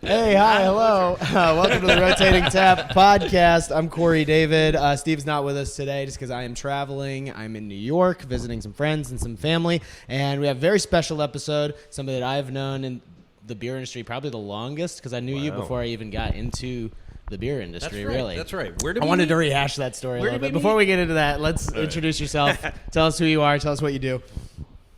Hey, hi, hello. Welcome to the Rotating Tap podcast. I'm Korey David. Steve's not with us today just because I am traveling. I'm in New York visiting some friends and some family, and we have a very special episode, somebody that I've known in the beer industry probably the longest because I knew you before I even got into the beer industry, really. That's right. I wanted to rehash that story a little bit. Before we get into that, let's introduce yourself. Tell us who you are. Tell us what you do.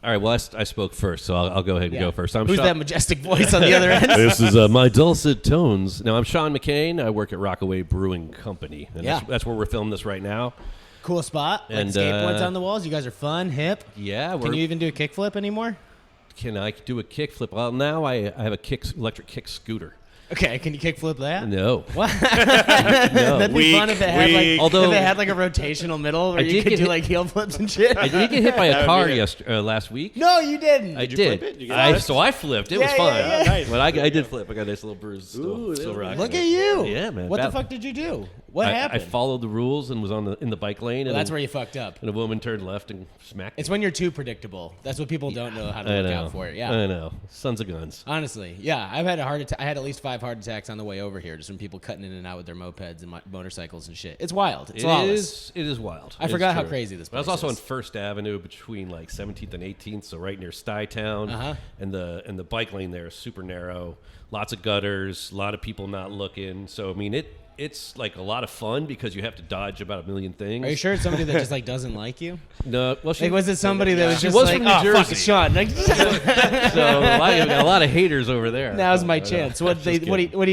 All right, well, I spoke first, so I'll go ahead and go first. Who's that majestic voice on the other end? This is my dulcet tones. Now, I'm Sean McCain. I work at Rockaway Brewing Company, and that's where we're filming this right now. Cool spot. Like skateboards on the walls. You guys are fun, hip. Yeah. Can you even do a kickflip anymore? Can I do a kickflip? Well, now I have a electric kick scooter. Okay, can you kickflip that? No. What? No. That'd be fun if it had Although if it had like a rotational middle where you could do like heel flips and shit. I did get hit by a car last week. No, you didn't. I Did did. you flip it? So I flipped. It was fun. Yeah. Nice. But I did flip. I got a nice little bruise. Still rocking. Look at you. Yeah, man. What the fuck did you do? What I happened? followed the rules and was in the bike lane. Well, and that's where you fucked up. And a woman turned left and smacked me. It's when you're too predictable. That's what people don't know how to look out for. Yeah. I know. Sons of guns. Honestly, yeah. I've had a heart attack. I had at least 5 heart attacks on the way over here, just from people cutting in and out with their mopeds and motorcycles and shit. It's wild. It's lawless. It is wild. I forgot how crazy this place is. I was also on First Avenue between like 17th and 18th, so right near Stuytown. Uh-huh. And the bike lane there is super narrow. Lots of gutters. A lot of people not looking. So I mean it's like a lot of fun because you have to dodge about a million things. Are you sure it's somebody that just like doesn't like you? No. Well, Like, was it somebody that was She just was like, from New oh, fuck, Jersey. it's Sean. Like, so a lot of haters over there. now's my chance. What he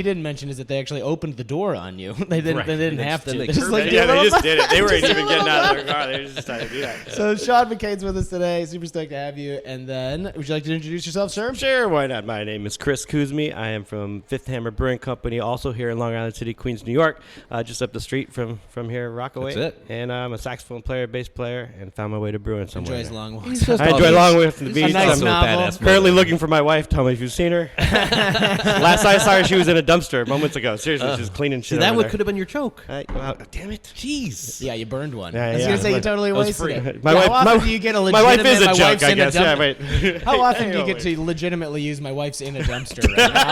didn't mention is that they actually opened the door on you. They didn't. Right. They didn't have to. Then they They just curbed like, it. Yeah, they just did it. They weren't even getting out of their car. They just decided to do that. So Sean McCain's with us today. Super stoked to have you. And then, would you like to introduce yourself, sir? Sure, why not? My name is Chris Cuzme. I am from Fifth Hammer Brewing Company, also here in Long Island City, Queens, New York, just up the street from here, Rockaway. That's it. And I'm a saxophone player, bass player, and found my way to brewing somewhere. Enjoys long walks. I enjoy long walks to the beach. A nice I'm novel. currently looking for my wife. Tell me if you've seen her. Last I saw her, she was in a dumpster moments ago. Seriously, she's cleaning shit. See, that over one there. could have been your choke. Damn it. Jeez. Yeah, you burned one. Yeah, I was yeah, gonna say you but totally that was wasted free. it. My Yeah, wife- how often my- do you get a My wife is a my joke, wife's I in a guess. Yeah, dump- wait. How often do you Oh, get wait. to legitimately use my wife's in a dumpster right now?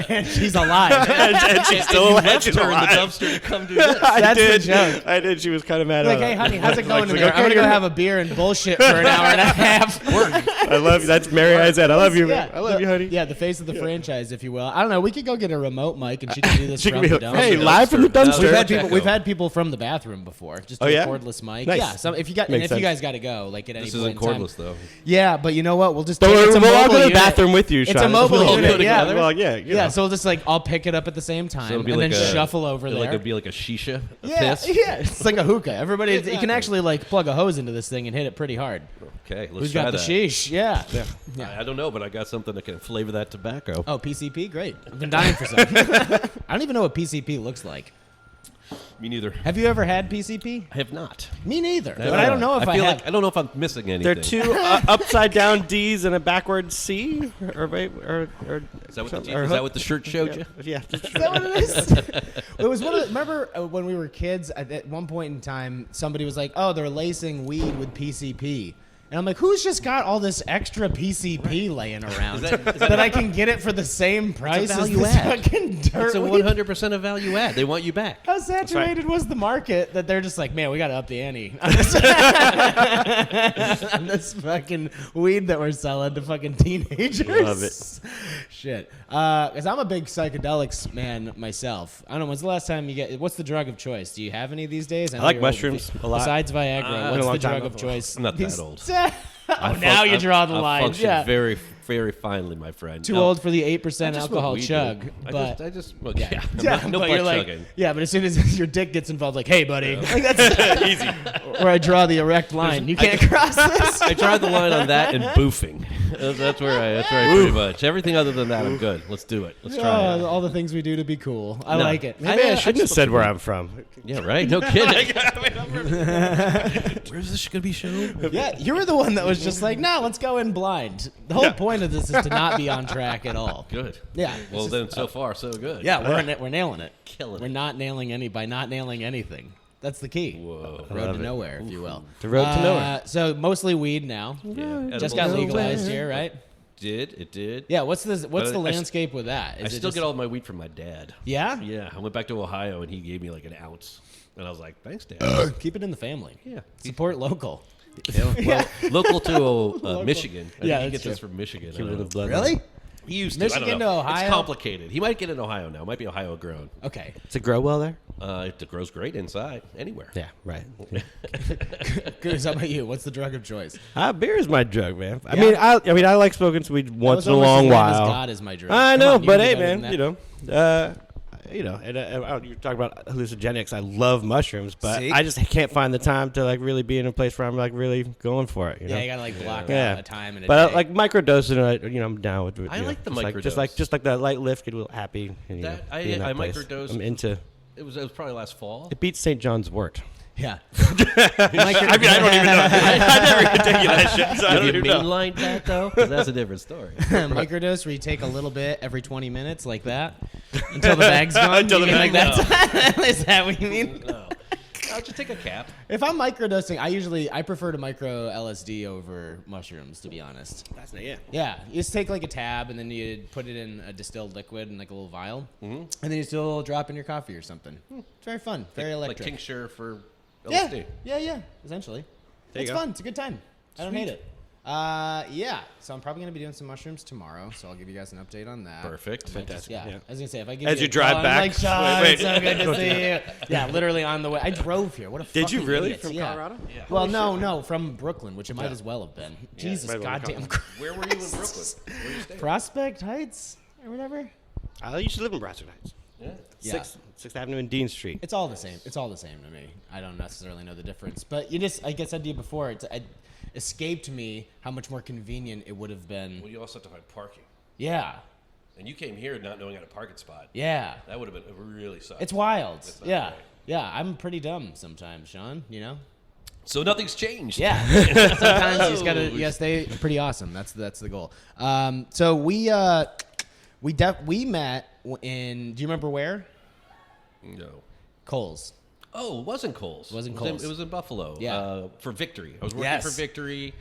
and she's alive. and she's still You alive. left She's her in the alive. dumpster to come do this. That's the did. joke. I did. She was kind of mad Like, about hey, it. honey, how's it going in Like, there? I'm gonna go okay. have a beer and bullshit for an hour and a half. I love you. That's Mary I said. I love you. Yeah, I love you, honey. Yeah, the face of the franchise, if you will. I don't know. We could go get a remote mic and she can do this She from can be the like, dumpster. hey, live from the dumpster. We've had people from the bathroom before, just a yeah? cordless mic. Nice. Yeah, so if you got, and Makes if you sense. guys got to go, like at any This point isn't in time. cordless, though. Yeah, but you know what? We'll just Don't take worry, it's a we'll all mobile go to the unit. bathroom with you, Sean. It's a mobile We'll all unit. go Yeah. together. Well, yeah. You Yeah, know. so we'll just like I'll pick it up at the same time it'll be and like then a- shuffle over there. Like it'd be like a shisha, a yeah, piss. yeah, it's like a hookah. Everybody, you can Exactly. actually like plug a hose into this thing and hit it pretty hard. Okay, let's Who's try got the that. sheesh? Yeah. I don't know, but I got something that can flavor that tobacco. Oh, PCP, great. I've been dying for some. I don't even know what PCP looks like. Me neither. Have you ever had PCP? I have not. Me neither. But I don't know if I feel have. like I don't know if I'm missing anything. There are two upside down D's and a backward C, or Is that what the shirt showed you? Yeah. Is that what it is? It was one of the, remember when we were kids, at one point in time, somebody was like, oh, they're lacing weed with PCP. And I'm like, who's just got all this extra PCP laying around that I can get it for the same price as value this add. fucking dirt It's a weed? 100% of value add. They want you back. How saturated was the market that they're just like, man, we got to up the ante on this, on this fucking weed that we're selling to fucking teenagers. Love it. Shit. Because I'm a big psychedelics man myself. I don't know, when's the last time you get, what's the drug of choice? Do you have any these days? I know like you're old. mushrooms a lot. Besides Viagra, been a what's long the time drug of ago. choice? I'm not that old. Now you draw the I line. function Yeah. very, very finely, my friend. Too No, old for the I 8% just smoke alcohol weed, chug. dude. But I just well, yeah. yeah, no but butt you're like, chugging. yeah, but as soon as your dick gets involved, like, hey, buddy, like, that's easy. Where I draw the erect line. You can't cross this. I tried the line on that and boofing. That's where I pretty much. Everything other than that, I'm good. Let's do it. Let's try it. All the things we do to be cool. I No. like it. Maybe I shouldn't have said where I'm from. Yeah, right? No kidding. Where's this going to be shown? Yeah, you were the one that was just like, no, let's go in blind. The whole point of this is to not be on track at all. Good. Yeah. Well, then so far, so good. Yeah, we're nailing it. Killing We're it. not nailing anything. That's the key. Whoa. Road to nowhere, if you will. The road to nowhere. So mostly weed now. Yeah. Just got Edibles. legalized here, right? It did. Yeah, what's the But landscape with that? I still get all my wheat from my dad. Yeah? Yeah, I went back to Ohio and he gave me like an ounce, and I was like, "Thanks, Dad." Keep it in the family. Yeah. Support local. Well, local to Michigan. I Yeah, think he that's gets this true. from Michigan. Keep it in the blood. Really? He used to. I Michigan don't know. to Ohio? It's complicated. He might get in Ohio now. It might be Ohio grown. Okay. Does it grow well there? It grows great inside, anywhere. Yeah, right. Good. How about you? What's the drug of choice? Beer is my drug, man. I Yeah? mean, I like smoking weed once in a Almost long as lame as while. God is my drug. I Come know, on, you but can do hey, better man, than and you're talking about hallucinogenics. I love mushrooms, but See? I just can't find the time to like really be in a place where I'm like really going for it. You know? Yeah, you gotta like block Yeah. out a time and a But day. like microdosing, I'm down with it. I like the just microdose. like that light lift, get a little happy. And, That- be in I that place. microdosed- I'm into. It was probably last fall. It beats St. John's wort. yeah. I mean, I don't even know. I never even take you that shit. So I Have don't you even know. mainlined that though? 'Cause that's a different story. Microdose where you take a little bit every 20 minutes like that until the bag's gone. Until You the mean bag's like that? Is that what you mean? No, I'll just take a cap. If I'm microdosing, I prefer to micro LSD over mushrooms, to be honest. That's not, yeah. Yeah, you just take like a tab and then you put it in a distilled liquid in like a little vial, and then you still a little drop in your coffee or something. It's very fun, very Like electric. tincture for yeah, LSD. yeah, essentially. There you It's go. fun. It's a good time. I don't hate it. Yeah. So I'm probably gonna be doing some mushrooms tomorrow. So I'll give you guys an update on that. Perfect. Fantastic. Yeah. Yeah. I was gonna say if I give As you you drive I'm back. like, Sean, Wait, it's so good to see you. Yeah, literally on the way. I drove here. What a Did you fucking really? idiots. From Yeah. Colorado? Yeah. Well, no, from Brooklyn, which it might as well have been. Jesus might as well have goddamn. come. Where were you in Brooklyn? Where you staying? Prospect Heights or whatever. I used to live in Prospect Heights. Yeah. Yeah. 6th Avenue and Dean Street. It's all the same. It's all the same to me. I don't necessarily know the difference, but you just, like I said to you before, it escaped me how much more convenient it would have been. Well, you also have to find parking, Yeah, and you came here not knowing how to parking spot. yeah. That would have been really sucked. It's wild. It's not Yeah, great. yeah. I'm pretty dumb sometimes, Sean. You know. So nothing's changed. Yeah. Sometimes you just gotta stay pretty awesome. That's the goal. So we met in. Do you remember where? No. Coles. Oh, it wasn't Coles. It wasn't It was in- Kohl's. It was in Buffalo. Yeah. For Victory. I was working Yes. for Victory.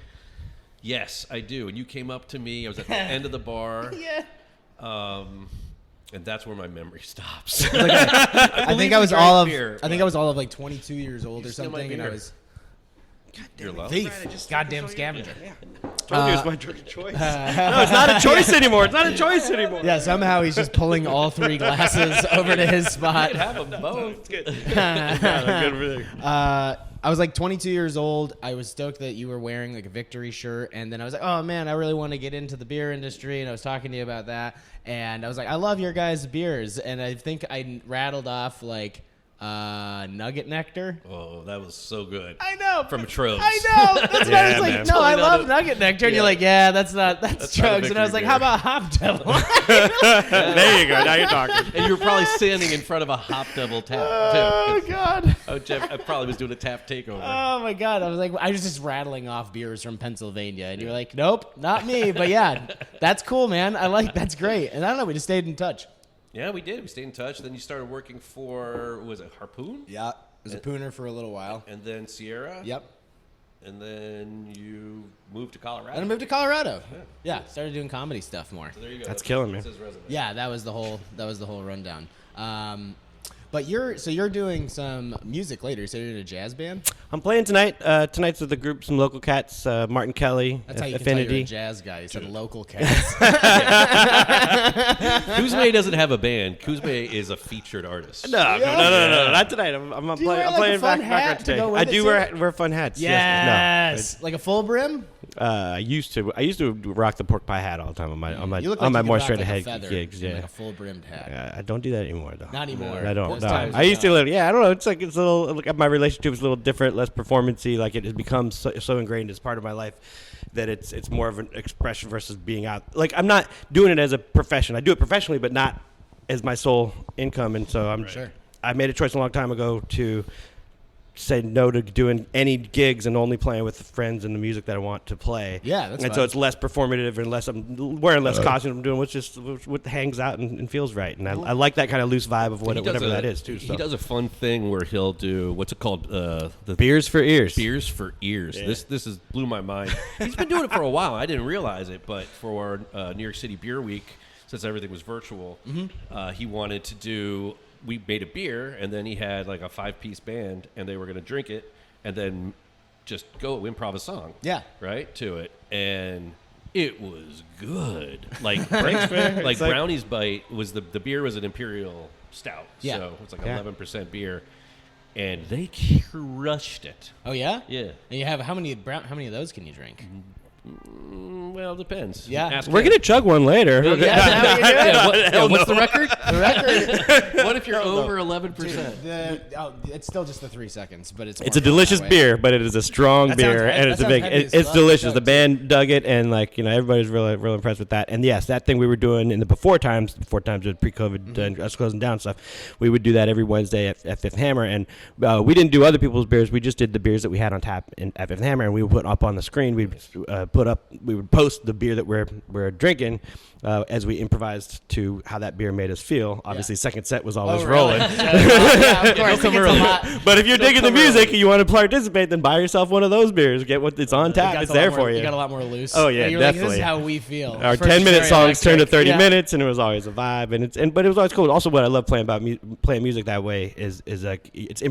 Yes, I do. And you came up to me. I was at the end of the bar. Yeah. And that's where my memory stops. I think I was drank all of. beer, I think I was all of like 22 years old or steal my something, and I beer. was You're low. thief. Goddamn scavenger. Told you it's my drug of choice. No, it's not a choice anymore. It's not a choice anymore. Yeah, somehow he's just pulling all three glasses over to his spot. Have them both. It's good. Good for you. I was like 22 years old. I was stoked that you were wearing like a Victory shirt, and then I was like, oh man, I really want to get into the beer industry, and I was talking to you about that, and I was like, I love your guys' beers, and I think I rattled off like Nugget Nectar. Oh, that was so good. I know. From Trogs. I know. That's what I was Yeah, like, man. no, I Totally love not Nugget Nectar. And Yeah. you're like, yeah, that's not not a Trogs. And I was like, Victory how beer. about Hop Devil? There you go. Now you're talking. And you were probably standing in front of a Hop Devil tap, Oh, too. God. Oh, Jeff, I probably was doing a tap takeover. Oh, my God. I was like, I was just rattling off beers from Pennsylvania. And you're like, nope, not me. But yeah, that's cool, man. That's great. And I don't know, we just stayed in touch. Yeah, we did. We stayed in touch. Then you started working for, was it Harpoon? Yeah. Was a pooner for a little while. And then Sierra? Yep. And then you moved to Colorado? And I moved to Colorado. Yeah, started doing comedy stuff more. So there you go. That's killing me. That's his resume. Yeah, that was the whole rundown. But you're doing some music later. So you're in a jazz band. I'm playing tonight. Tonight's with the group, some local cats, Martin Kelly, That's how you can tell you're a Affinity. jazz guy. You said local cats. Kuzme doesn't have a band. Kuzme is a featured artist. No, not tonight. I'm Do you wear, playing, like, a playing fun back hat today. to go with I it, do too? wear fun hats. Yes. Like a full brim. I used to rock the pork pie hat all the time on my You look like on my you could more rock, straight like, a ahead feather gigs. and, Yeah. like a full brimmed hat. I don't do that anymore though. Not anymore. I don't. Those No. times I are used to done. live. Yeah, I don't know. It's like it's a little. Like, my relationship is a little different, less performancy. Like it has become so ingrained as part of my life that it's more of an expression versus being out. Like I'm not doing it as a profession. I do it professionally, but not as my sole income. And so I'm. Sure. I made a choice a long time ago to say no to doing any gigs and only playing with friends and the music that I want to play. Yeah, that's and fun. so it's less performative and less I'm wearing less costumes. I'm doing what hangs out and feels right. And I like that kind of loose vibe of whatever that is too. So. He does a fun thing where he'll do what's it called? The Beers for Ears. Beers for Ears. Yeah. This is blew my mind. He's been doing it for a while. I didn't realize it, but for New York City Beer Week, since everything was virtual, he wanted to do. We made a beer, and then he had like a 5-piece band, and they were going to drink it, and then just go improv a song. Yeah. Right to it, and it was good. Like It's Brownie's Bite was the beer was an imperial stout, Yeah. so it's like Yeah. 11% beer, and they crushed it. Oh yeah. Yeah. And you have how many of those can you drink? Well, it depends. Yeah. Ask We're him. gonna chug one later. Yeah, is that what you're doing? What's the record? The record. What if you're over 11%? It's still just the 3 seconds, but it's It's more a delicious that way. beer, but it is a strong That sounds beer, heavy- and that it's a sounds big. heavy as It's fuck. delicious. Chug, The band dug it, and everybody's real impressed with that. And yes, that thing we were doing in the before times with pre-COVID and us closing down stuff, we would do that every Wednesday at Fifth Hammer, and we didn't do other people's beers. We just did the beers that we had on tap at Fifth Hammer, and we would put up on the screen. We would post the beer that we're drinking as we improvised to how that beer made us feel. Obviously, second set was always really? rolling. Yeah, of course. come It gets a early. lot. But if you're digging the come music early. and you want to participate, then buy yourself one of those beers. Get what it's on tap. Got It's a lot there more- for you. You got a lot more loose. Oh, yeah, You're like, this definitely. is how we feel. Our First 10-minute very songs turned to electric. 30 Yeah. minutes, and it was always a vibe. But it was always cool. Also, what I love playing about playing music that way is like it's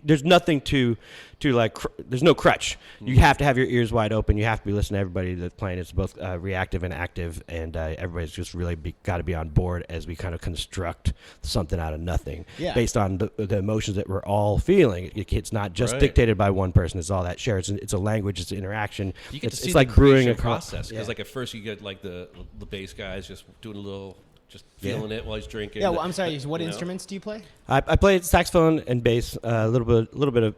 there's nothing to like. There's no crutch. You have to have your ears wide open. You have to be listening to everybody that's playing. It's both reactive and active, and everybody's just really got to be on board as we kind of construct something out of nothing, based on the emotions that we're all feeling. It's not just dictated by one person. It's all that shared. It's a language. It's an interaction. You get to see it's the like brewing a process because Yeah. like at first you get like the bass guys just doing a little, just feeling it while he's drinking. Yeah, well, I'm sorry. What you know? instruments do you play? I play saxophone and bass, a little bit of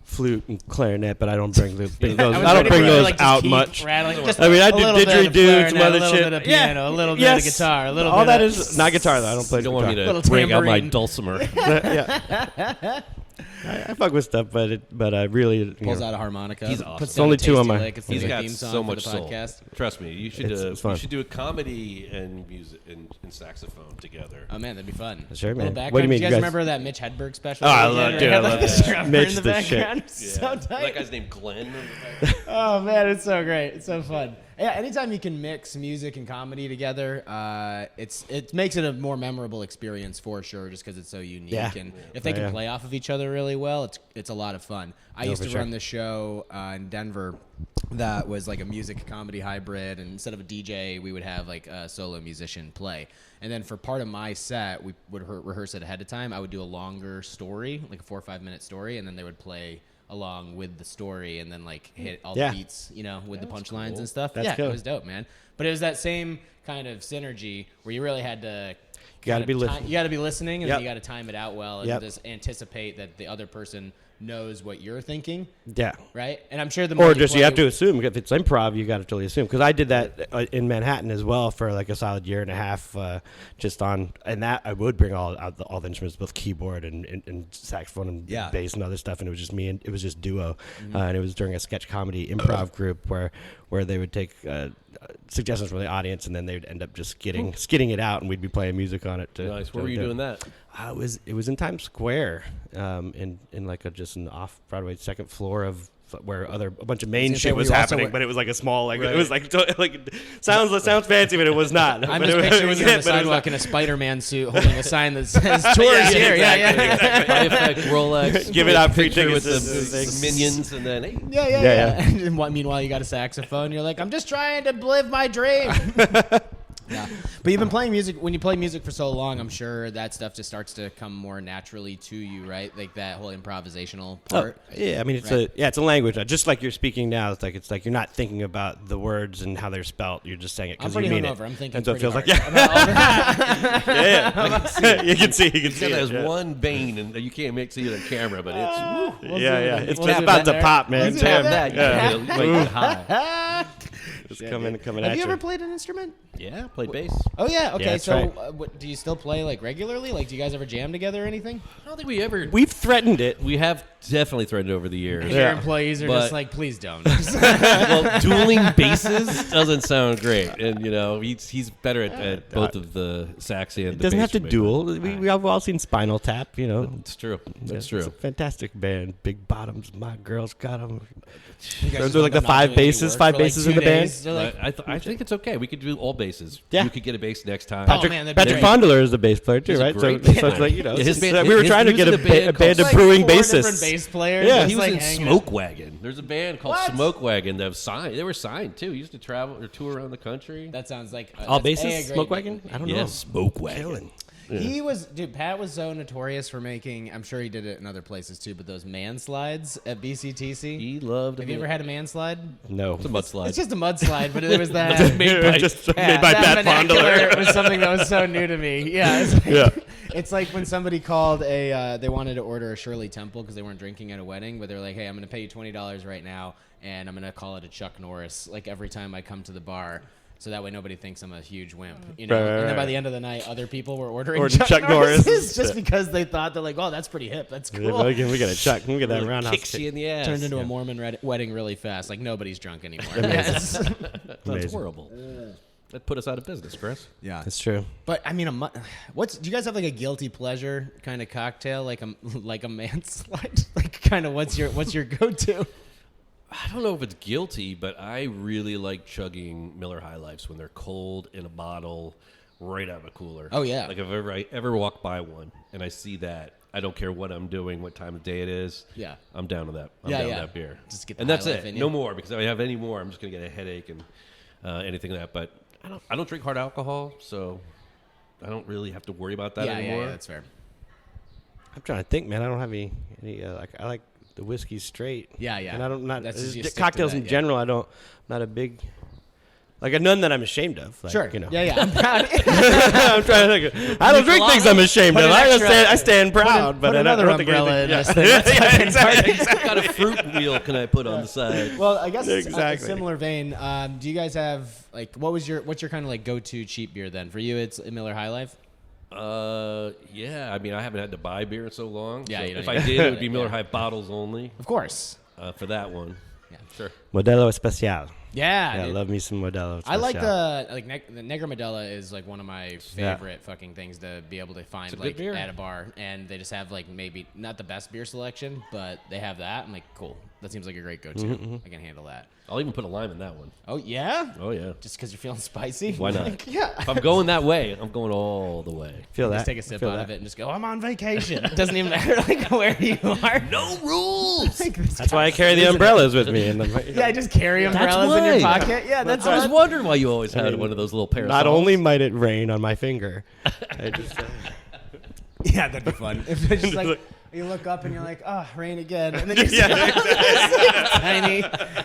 flute and clarinet, but I don't bring those. I don't bring those out much. Rattling. Just I mean, I a do little bit of didgeridoo, some clarinet, other a little shit. bit of Yeah. piano, a little bit Yes. of guitar, a little All bit that of is not guitar though. I don't play You don't want me guitar. to bring out my tambourine. dulcimer. Yeah. I fuck with stuff, but I really pulls out a harmonica. He's awesome. puts It's only down a two on tasty my- lick. It's the He's got theme song so for much the soul. podcast. Trust me, you should It's fun. you should do a comedy and music and saxophone together. Oh man, that'd be fun. Sure, Little man. background. What do you mean, Do you you guys guys- remember that Mitch Hedberg special? Oh, I that we love- did? dude, It I had, love like, the that. strummer Mitch in the the shit. background. So That tight. guy's named Glenn. Oh man, it's so great. It's so fun. Yeah, anytime you can mix music and comedy together, it makes it a more memorable experience for sure, just because it's so unique. Yeah. And if they can Yeah. play off of each other really well, it's a lot of fun. I used for to sure. run this show in Denver that was like a music comedy hybrid, and instead of a DJ, we would have like a solo musician play. And then for part of my set, we would rehearse it ahead of time. I would do a longer story, like a 4 or 5 minute story, and then they would play along with the story and then like hit all Yeah. the beats, with the punchlines cool. and stuff. That's yeah, cool. it was dope, man. But it was that same kind of synergy where you really had to Gotta be listening. You got to be listening, and Yep. then you got to time it out well and Yep. just anticipate that the other person knows what you're thinking, Yeah. right? And I'm sure the more Or just you play- have to assume if it's improv, you got to totally assume. Because I did that in Manhattan as well for like a solid year and a half, and that I would bring all the instruments, both keyboard and saxophone and Yeah. bass and other stuff, and it was just me and it was just duo, and it was during a sketch comedy improv group where they would take suggestions from the audience and then they would end up just skidding it out, and we'd be playing music on it. Nice. Where were you doing that? It was in Times Square, in like just an off Broadway second floor of where a bunch of main gonna say, shit were was you also happening, at- but it was like a small Right. it was like sounds fancy, but it was not. I'm But just it picturing was you on it, the but it was sidewalk not. in a Spider-Man suit holding a sign that says "Tours Yeah, here." exactly, Yeah. High effect Rolex. Give it out free Picture with tickets the, to things. the minions, and then hey, Yeah. And meanwhile, you got a saxophone. You're like, I'm just trying to live my dream. Yeah. But you've been playing music. When you play music for so long, I'm sure that stuff just starts to come more naturally to you, right? Like that whole improvisational part. Yeah, I mean it's Right. it's a language. Just like you're speaking now, it's like you're not thinking about the words and how they're spelt. You're just saying it I'm because you pretty mean hungover. it. I'm thinking And so it pretty feels like hard yeah. You can see it it. has Yeah. one vein, and you can't make see the camera, but it's Yeah. It's We'll do about that. to pop, man. Let's do tap that. that. You get, like, high. It's coming Have at you you. ever played an instrument? Yeah, played bass. Oh yeah. Okay. that's so, right. do you still play like regularly? Like, do you guys ever jam together or anything? I don't think we ever. We've threatened it. We have definitely threatened over the years. And your employees are But- just like, please don't. Well, dueling basses doesn't sound great, and he's better at both of the sax and It the doesn't bass have to for me, duel. We have all seen Spinal Tap, but It's true. That's It's true. a fantastic band. Big Bottoms, my girls got them. You guys Those just are like end the up not 5 doing any basses, work 5 for, like, basses 2 in the band. days. They're like, I think it's okay. We could do all basses. Yeah. You could get a bass next time. Patrick- man, that'd be Patrick great. Fondler is the bass player too, He's a right? great So bass it's like player. Yeah, his so band- we were his- trying to he get was a, in a band band of like brewing 4 different bassists. bass players. Yeah. just, He was like, in hanging Smoke Wagon. There's a band called What? Smoke Wagon that was signed. They were signed too. He used to travel or tour around the country. That sounds like All that's a bases, great Smoke name. Wagon. I don't know. Yeah, Smoke Wagon. Killing. He was, dude. Pat was so notorious for making. I'm sure he did it in other places too, but those man slides at BCTC. He loved. Have you ever had a man slide? No. It's a mudslide. It's just a mudslide, but it was that. made by, just made by that Pat vernacular Fondler. was something that was so new to me. Yeah, it's like, Yeah. it's like when somebody called they wanted to order a Shirley Temple because they weren't drinking at a wedding, but they're like, hey, I'm going to pay you $20 right now, and I'm going to call it a Chuck Norris like every time I come to the bar. So that way nobody thinks I'm a huge wimp, you know. Right, and then by right. the end of the night, other people were ordering Ordered Chuck, Chuck Norris's Norris. just because they thought they're like, oh, that's pretty hip, that's Yeah, cool. we got a Chuck. We got that Really roundhouse kicks kick. you in the ass. Turned into a Mormon wedding really fast. Like nobody's drunk anymore. That's Amazing. horrible. That put us out of business, Chris. Yeah. That's true. But I mean, do you guys have like a guilty pleasure kind of cocktail, like a manslide? Like, kind of what's your go-to? I don't know if it's guilty, but I really like chugging Miller High Lifes when they're cold in a bottle, right out of a cooler. Oh, yeah. Like if I ever walk by one and I see that, I don't care what I'm doing, what time of day it is. Yeah. I'm down with that. I'm Yeah, down yeah. with that beer. Just get the and that's High Life it. in you. No more, because if I have any more, I'm just gonna get a headache and anything like that. But I don't drink hard alcohol, so I don't really have to worry about that anymore. Yeah, that's fair. I'm trying to think, man. I don't have any I like the whiskey straight. Yeah, yeah. And I don't That's just you stick to cocktails that, in yeah. general. I'm not a big none that I'm ashamed of. Like, Sure. You know. Yeah, yeah. I'm proud. I'm trying to think. I don't drink things I'm ashamed Put of. an extra- I stand proud, but put I don't another think umbrella in anything- this thing. That's fucking hard. What kind of fruit wheel can I put on the side? Well, I guess it's a Exactly. similar vein. Do you guys have like what's your kind of like go-to cheap beer then? For you, it's a Miller High Life. Yeah. I mean, I haven't had to buy beer in so long. Yeah, so you don't if need I to did, do it would be it, Miller yeah. High bottles only Of course. for that one. Yeah. Sure. Modelo Especial. Yeah. Yeah, I dude. love me some Modelo Especial. I like the Negra Modelo is like one of my favorite fucking things to be able to find a good like beer. at a bar, and they just have like maybe not the best beer selection, but they have that. I'm like, cool. That seems like a great go-to. I can handle that. I'll even put a lime in that one. Oh yeah. Oh yeah. Just because you're feeling spicy? Why not? Like, yeah. If I'm going that way, I'm going all the way. Feel that. Just take a sip Feel out that. of it and just go, I'm on vacation. It doesn't even matter like where you are. No rules. Like, this That's why I guy's carry the losing it. umbrellas with me. And Yeah, I just carry umbrellas in your why. pocket. Yeah, that's I was what. wondering why you always had one of those little parasols. not only might it rain on my finger, I just, Yeah, that'd be fun. If it's just like you look up and you're like, oh, rain again, and then you see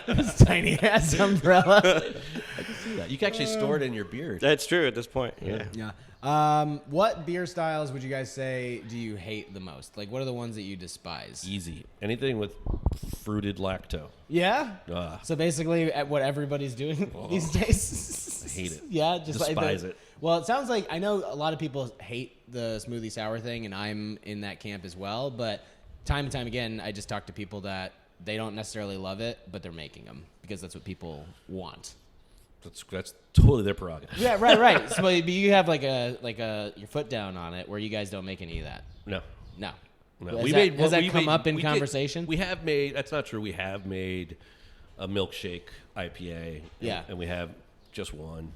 this tiny ass umbrella. see that. You can actually store it in your beer. that's true at this point. Yeah. Yeah. What beer styles would you guys say do you hate the most? Like, what are the ones that you despise? Easy. Anything with fruited lacto. Yeah. Ah. So basically, at what everybody's doing these days. I hate it. Yeah, just Despise like it. Well, it sounds like I know a lot of people hate the smoothie sour thing, and I'm in that camp as well. But time and time again, I just talk to people that they don't necessarily love it, but they're making them because that's what people want. That's totally their prerogative. Yeah, right. So, but you have like your foot down on it, where you guys don't make any of that. No. No. No. Has that come up in conversation? We have made. That's not true. We have made a milkshake IPA. Yeah. And we have just one.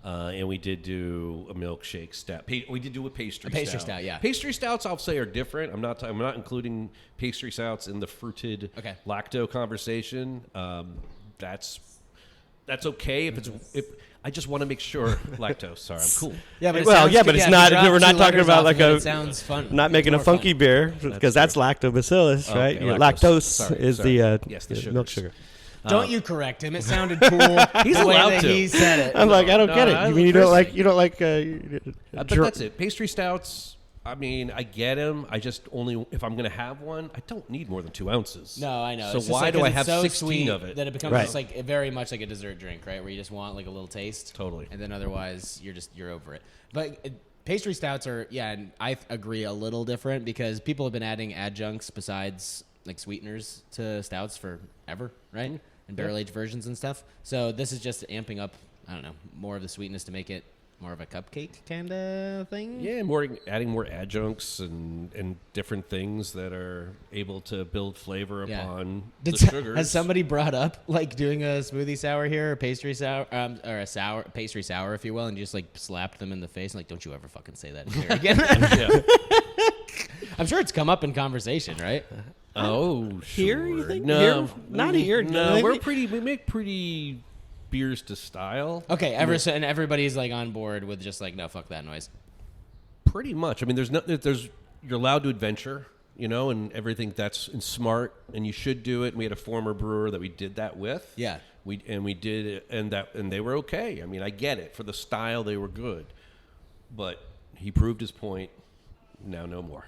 And we did do a milkshake stout. We did do a pastry stout. pastry stout, yeah. Pastry stouts, I'll say, are different. I'm not including pastry stouts in the fruited lacto conversation. That's okay if I just want to make sure lactose. Sorry, I'm cool. Yeah, but it's not. We're not talking about like It sounds fun. not making a More funky fun. beer because that's lactobacillus, right? Okay, You know, lactose. lactose Sorry, is sorry. the Yes, the milk sugars. sugar. Don't you correct him. It sounded cool. He's the way allowed that to. he said it. I'm like, I don't No, get it. I You mean you Chris- don't like But that's it. Pastry stouts. I mean, I get them. I just only if I'm going to have one, I don't need more than 2 ounces. No, I know. So It's just why like, do 'cause I it's have so 16 sweet of it? that it becomes Right. just like very much like a dessert drink, right? Where you just want like a little taste. Totally. And then otherwise you're over it. But pastry stouts are and I agree a little different because people have been adding adjuncts besides like sweeteners to stouts forever, right? And barrel-aged versions and stuff. So this is just amping up, I don't know, more of the sweetness to make it more of a cupcake kind of thing? Yeah, adding more adjuncts and different things that are able to build flavor upon the sugars. Has somebody brought up like doing a smoothie sour here, or pastry sour, or a pastry sour, if you will, and you just like slapped them in the face and like, don't you ever fucking say that here again? I'm sure it's come up in conversation, right? Oh, here sure. you think? No, Here? Not here. No, we make pretty beers to style. Okay, and everybody's like on board with just like, no, fuck that noise. Pretty much. I mean, you're allowed to adventure, and everything that's smart, and you should do it. And we had a former brewer that we did that with. Yeah. We did it, and they were okay. I mean, I get it. For the style, they were good. But he proved his point. Now no more.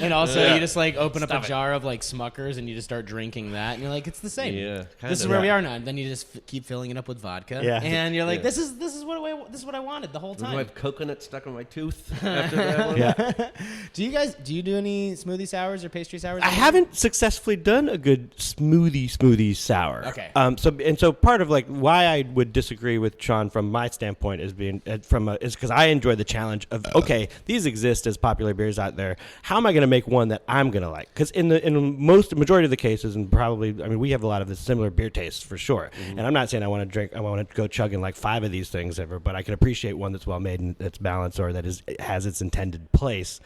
And also, you just like open up a jar of like Smuckers and you just start drinking that, and you're like, it's the same. Yeah, this is where we are now. And then you just keep filling it up with vodka. Yeah. And you're like, this is what I wanted the whole time. I have coconut stuck in my tooth after that one. Yeah. Do you do any smoothie sours or pastry sours? I haven't successfully done a good smoothie sour. Okay. So part of like why I would disagree with Sean from my standpoint is because I enjoy the challenge of okay, these exist as popular beers out there. How am I going to make one that I'm going to like? Because in the majority of the cases, and probably, I mean, we have a lot of the similar beer tastes for sure. Mm-hmm. And I'm not saying I want to go chugging like 5 of these things ever, but I can appreciate one that's well made and that's balanced or that has its intended place.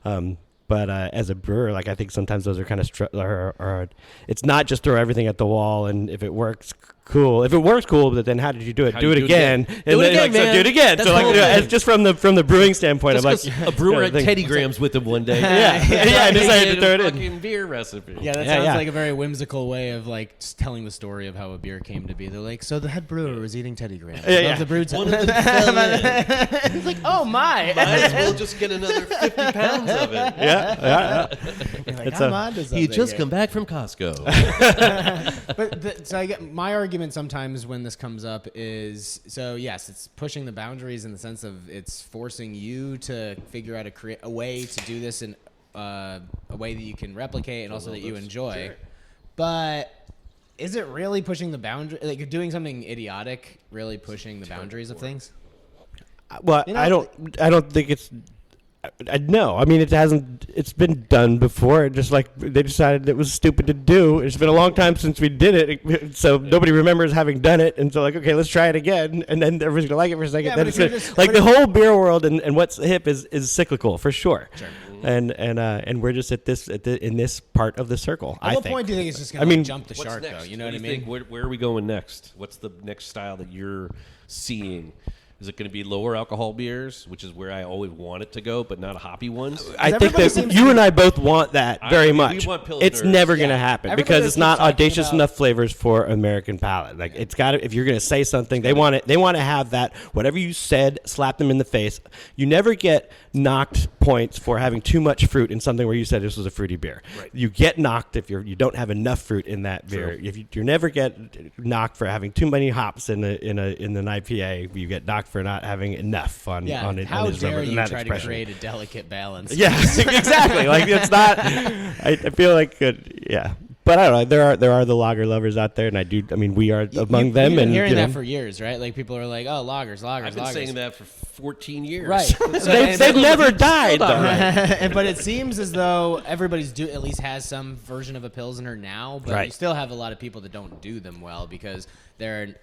But as a brewer, like I think sometimes those are kind of it's not just throw everything at the wall and if it works, cool. If it works, cool. But then how did you do it? Do it again. And do it again, man. So do it again. That's so like, cool. just from the brewing standpoint, I'm like a brewer had Teddy Grahams with him one day. I decided to throw it in. Fucking beer recipe. Yeah, that sounds like a very whimsical way of like just telling the story of how a beer came to be. They're like, so the head brewer was eating Teddy Grahams. The brew One of them fell in. It's like, oh my. Might as well just get another 50 pounds of it. Yeah. Like, I'm onto something He had just here. come back from Costco. So I get my argument sometimes when this comes up is, so yes, it's pushing the boundaries in the sense of it's forcing you to figure out a way to do this in a way that you can replicate and also that you enjoy. Sure. But is it really pushing the boundary? Like doing something idiotic, really pushing the boundaries of things? Well, I don't think it's. No, I mean it hasn't. It's been done before. Just like they decided it was stupid to do. It's been a long time since we did it, so nobody remembers having done it. And so like, okay, let's try it again, and then everybody's gonna like it for a second. Yeah, then it's gonna, like the whole beer world and what's hip is cyclical for sure. And we're just in this part of the circle. At what point do you think it's just gonna jump the shark next? though? You know what I mean? Where are we going next? What's the next style that you're seeing? Is it going to be lower alcohol beers, which is where I always want it to go, but not hoppy ones? I think that you and I both want that very much. We want Pilsners. It's never going to happen because it's not audacious enough flavors for American palate. Like it's got to. If you're going to say something, they want it. They want to have that. Whatever you said, slap them in the face. You never get knocked points for having too much fruit in something where you said this was a fruity beer. Right. You get knocked if you don't have enough fruit in that beer. True. If you never get knocked for having too many hops in an IPA. You get knocked for not having enough on it. How on dare you try expression. to create a delicate balance? Yes, exactly. Like it's not. I feel like but I don't know. There are the lager lovers out there, and I mean, we are among them. You've been and hearing that for years, right? Like people are like, "Oh, lagers." I've been saying that for 14 years. Right. They've never died, though. Right. But it seems as though everybody's at least has some version of a Pilsner now, but you still have a lot of people that don't do them well because they're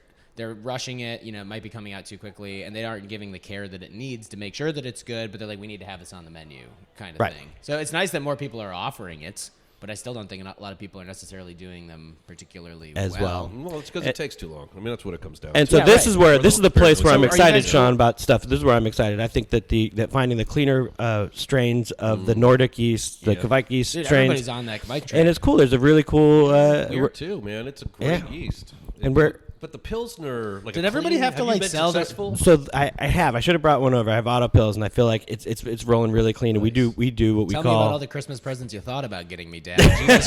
rushing it, it might be coming out too quickly, and they aren't giving the care that it needs to make sure that it's good, but they're like, we need to have this on the menu kind of thing. So it's nice that more people are offering it, but I still don't think a lot of people are necessarily doing them particularly well. Well, it's because it takes too long. I mean, that's what it comes down and to. So this is the place where I'm excited, guys, Sean, about stuff. This is where I'm excited. I think that finding the cleaner strains of the Nordic yeast, the Kvike yeast strains. Everybody's on that Kvike train. And it's cool. There's a really cool... we are too, man. It's a great yeast. And But the Pilsner, did everybody have to like sell their? So I have. I should have brought one over. I have Auto Pills, and I feel like it's rolling really clean. And we do what we Tell call. Tell me about all the Christmas presents you thought about getting me, Dad. Jesus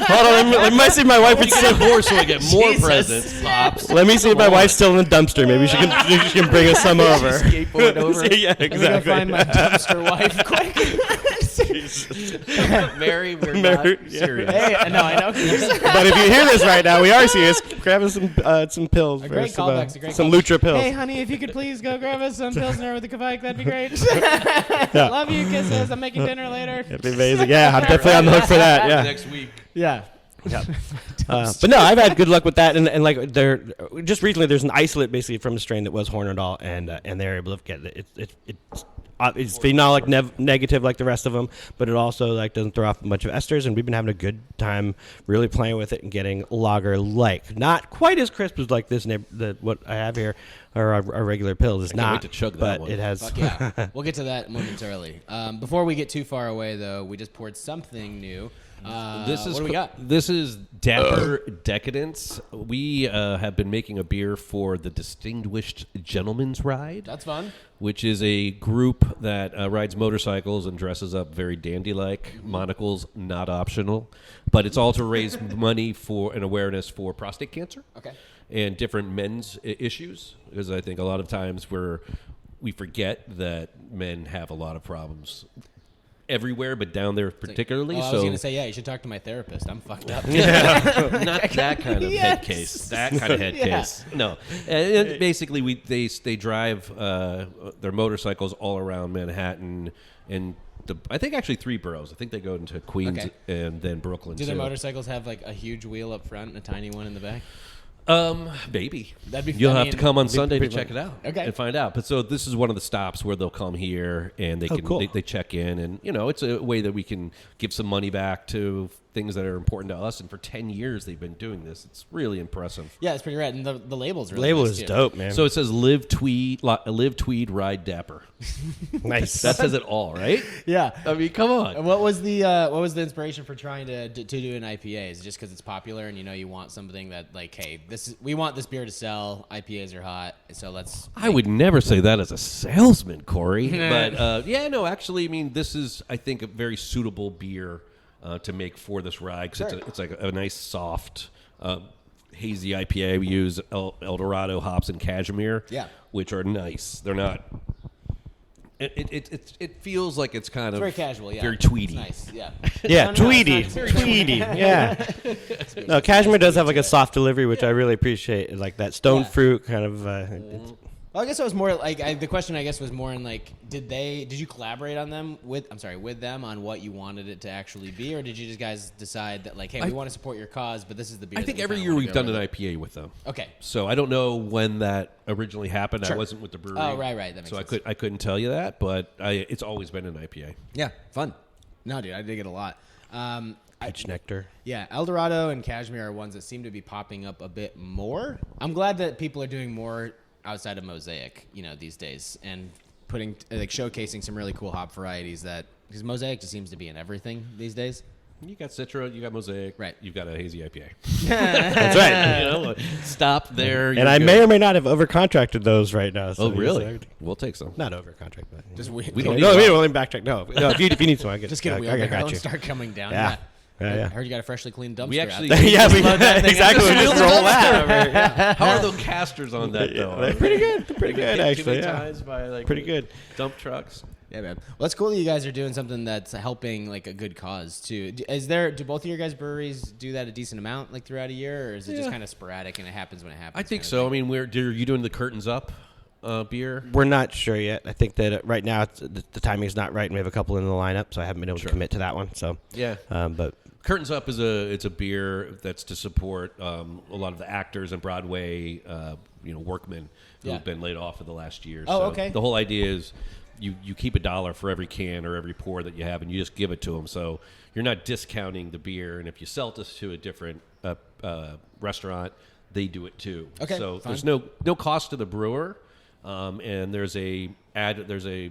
Hold on, let me see if my wife. You get more, so I get more presents. Pops. Let me see if my wife's still in the dumpster. Maybe she can bring us some over. Skateboard over. Yeah, I'm gonna exactly. find my dumpster wife quick. Mary, we're Mary, not serious. Hey, no, I know. But if you hear this right now, we are serious. Grab us some pills. A great callback. A great some callback. Lutra pills. Hey, honey, if you could please go grab us some Pilsner with a Kvike, that'd be great. Love you, kisses. I'm making dinner later. That'd be amazing. Yeah, I'm definitely on the hook for that. Yeah. Next week. Yeah. Yeah. But no, I've had good luck with that, and like there, just recently there's an isolate basically from the strain that was Hornadal, and they're able to get it. It's phenolic negative like the rest of them, but it also like doesn't throw off a bunch of esters, and we've been having a good time really playing with it and getting lager like, not quite as crisp as like this what I have here, or our regular pills. It's I can't not, wait to chug that but one. it has. Fuck yeah. We'll get to that momentarily. Before we get too far away, though, we just poured something new. What do we got? This is Dapper Decadence. We have been making a beer for the Distinguished Gentleman's Ride. That's fun. Which is a group that rides motorcycles and dresses up very dandy-like. Monocles not optional, but it's all to raise money for an awareness for prostate cancer. Okay. And different men's issues, because I think a lot of times we forget that men have a lot of problems everywhere, but down there particularly. I was going to say, yeah, you should talk to my therapist. I'm fucked up. Not that kind of head Yes. case. That kind of head Yeah. case. No. And basically, they drive their motorcycles all around Manhattan and I think actually 3 boroughs. I think they go into Queens Okay. and then Brooklyn. Do their motorcycles have like a huge wheel up front and a tiny one in the back? Maybe. That'd be You'll funny have to and- come on Sunday to pretty check it out. Okay. And find out. But so this is one of the stops where they'll come here and they can cool. they check in, and it's a way that we can give some money back to things that are important to us. And for 10 years they've been doing this. It's really impressive. Yeah, it's pretty rad. And the label's really Label nice, is too. dope, man. So it says live tweed, ride Dapper. nice. That says it all, right? Yeah. I mean, come on. What was the inspiration for trying to do an IPA? Is it just because it's popular and you want something that like, hey, we want this beer to sell. IPAs are hot, so let's. I would never say that as a salesman, Korey. But actually, I mean, this is, I think, a very suitable beer to make for this ride, because it's like a nice, soft, hazy IPA. We use El Dorado hops and cashmere, which are nice. They're not. It feels like it's kind of very casual, yeah. very tweedy. It's nice, yeah. Yeah, No, tweedy, it's not very tweedy. Yeah. No, cashmere does have like a soft delivery, which I really appreciate. Like that stone fruit kind of. Well, I guess it was more like the question. I guess was more in like, did you collaborate on them with them on what you wanted it to actually be, or did you just guys decide that like, hey, we want to support your cause, but this is the beer? I think that we every kinda year wanna we've go done an with. IPA with them. Okay. So I don't know when that originally happened. Sure. I wasn't with the brewery. Oh, right. That makes so sense. I couldn't tell you that, but it's always been an IPA. Yeah, fun. No, dude, I dig it a lot. Peach nectar. Yeah, El Dorado and Cashmere are ones that seem to be popping up a bit more. I'm glad that people are doing more outside of Mosaic, these days, and putting showcasing some really cool hop varieties because Mosaic just seems to be in everything these days. You got Citra, you got Mosaic, right? You've got a hazy IPA. That's right. Stop there. And I may or may not have overcontracted those right now. So really? We'll take some. Not overcontract, but Just we no, don't we need don't backtrack. No, if you need some, I get. Just get a wheel. I Don't got you. start coming down. Yeah. Yeah. I heard you got a freshly cleaned dumpster. We actually exactly. We just roll that. How are the casters on that though? They're pretty good. They're pretty good, actually. Yeah. Times by Pretty good. dump trucks. Yeah, man. Well, it's cool that you guys are doing something that's helping like a good cause too. Do both of your guys' breweries do that a decent amount like throughout a year, or is it just kind of sporadic and it happens when it happens? I think so. I mean, are you doing the curtains up beer? We're not sure yet. I think that right now the timing's not right, and we have a couple in the lineup, so I haven't been able to commit to that one. So yeah, but Curtains Up is a beer that's to support a lot of the actors and Broadway workmen who have been laid off for the last year. Oh, so okay. The whole idea is you keep $1 for every can or every pour that you have, and you just give it to them. So you're not discounting the beer, and if you sell this to a different restaurant, they do it too. Okay, so fine. there's no cost to the brewer, and there's a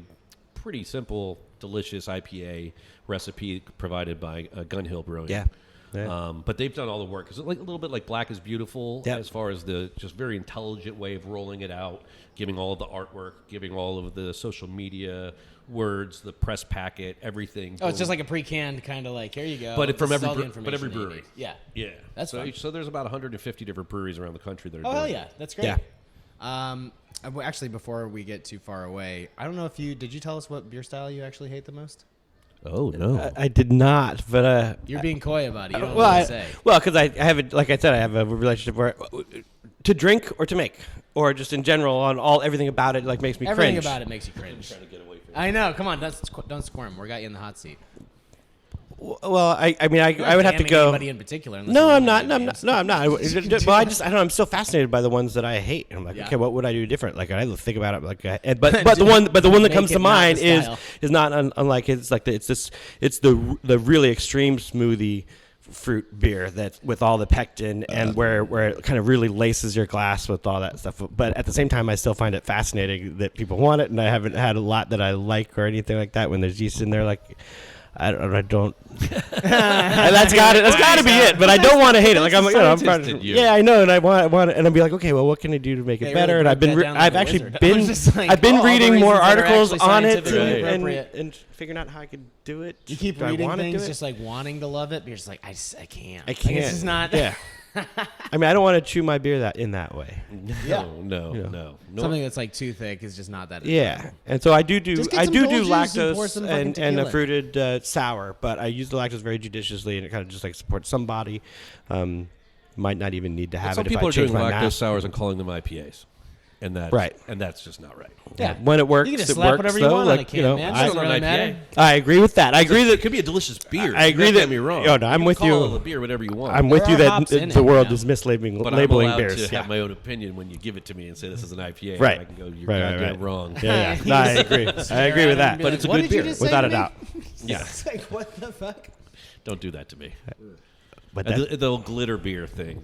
pretty simple, delicious IPA recipe provided by Gun Hill Brewing. Yeah. But they've done all the work. It's like a little bit like Black is Beautiful as far as the just very intelligent way of rolling it out, giving all of the artwork, giving all of the social media words, the press packet, everything. Oh, it's just like a pre-canned kind of like, here you go. But from This is every all the but every information that you brewery. need. Yeah. Yeah. That's fun. So there's about 150 different breweries around the country that are Oh, doing hell it. yeah. That's great. Yeah. Actually, before we get too far away, I don't know if did you tell us what beer style you actually hate the most? Oh no. I did not, but You're being coy about it. You don't know well, what to say. because I have it. Like I said, I have a relationship where to drink or to make, or just in general on everything about it like makes me Everything cringe. about it makes you cringe. Trying to get away from I know. Come on, don't squirm. We got you in the hot seat. Well, I mean, I would have to Damning go. Anybody in particular? unless No, you I'm want not. to No, be I'm not. No, I'm not. Well, I don't know. I'm still fascinated by the ones that I hate. I'm like, Yeah. okay, what would I do different? Like, I think about it. Like, but the one that Make comes it to not mind the is style. not unlike it's like it's the really extreme smoothie fruit beer that with all the pectin and where it kind of really laces your glass with all that stuff. But at the same time, I still find it fascinating that people want it, and I haven't had a lot that I like or anything like that when there's yeast in there. Like, I don't. That's got to be it. But I don't want to hate it. Like I'm proud of, yeah, I know, and I want, and I'll be like, okay, well, what can I do to make it better? And I've been, I've been reading more articles on it and figuring out how I could do it. You keep Do I reading wanna do things, it? just like wanting to love it, but you're just like, I can't. I Like, can't. it's just not. Yeah. I mean, I don't want to chew my beer that way. Yeah. No. Something that's like too thick is just not that. Yeah, enjoyable. and so I do Just get I some do gold juice and pour lactose some fucking and a tequila. fruited sour, but I use the lactose very judiciously, and it kind of just like supports somebody. Might not even need to have Some it if people I are doing change my lactose math. sours and calling them IPAs, and that's Right. and that's just not right. Yeah. When it works, You can just it slap works, whatever you though. want on a Like, can, you know, man. It I, doesn't really IPA. matter. I agree with that. I agree It that could be a delicious beer. I agree Don't that- get me wrong. no, I'm You with can you. call the beer whatever you want. I'm with There you are that hops in the it, world yeah. is mislabeling but I'm allowed beers. to Yeah. have my own opinion when you give it to me and say this is an IPA. Right. I can go, you're Right, goddamn right. wrong. Yeah. No, I agree. I agree with that. But it's a What good did you beer. just say Without to a me? doubt. Yeah. It's like, what the fuck? Don't do that to me. But And that, the old glitter beer thing.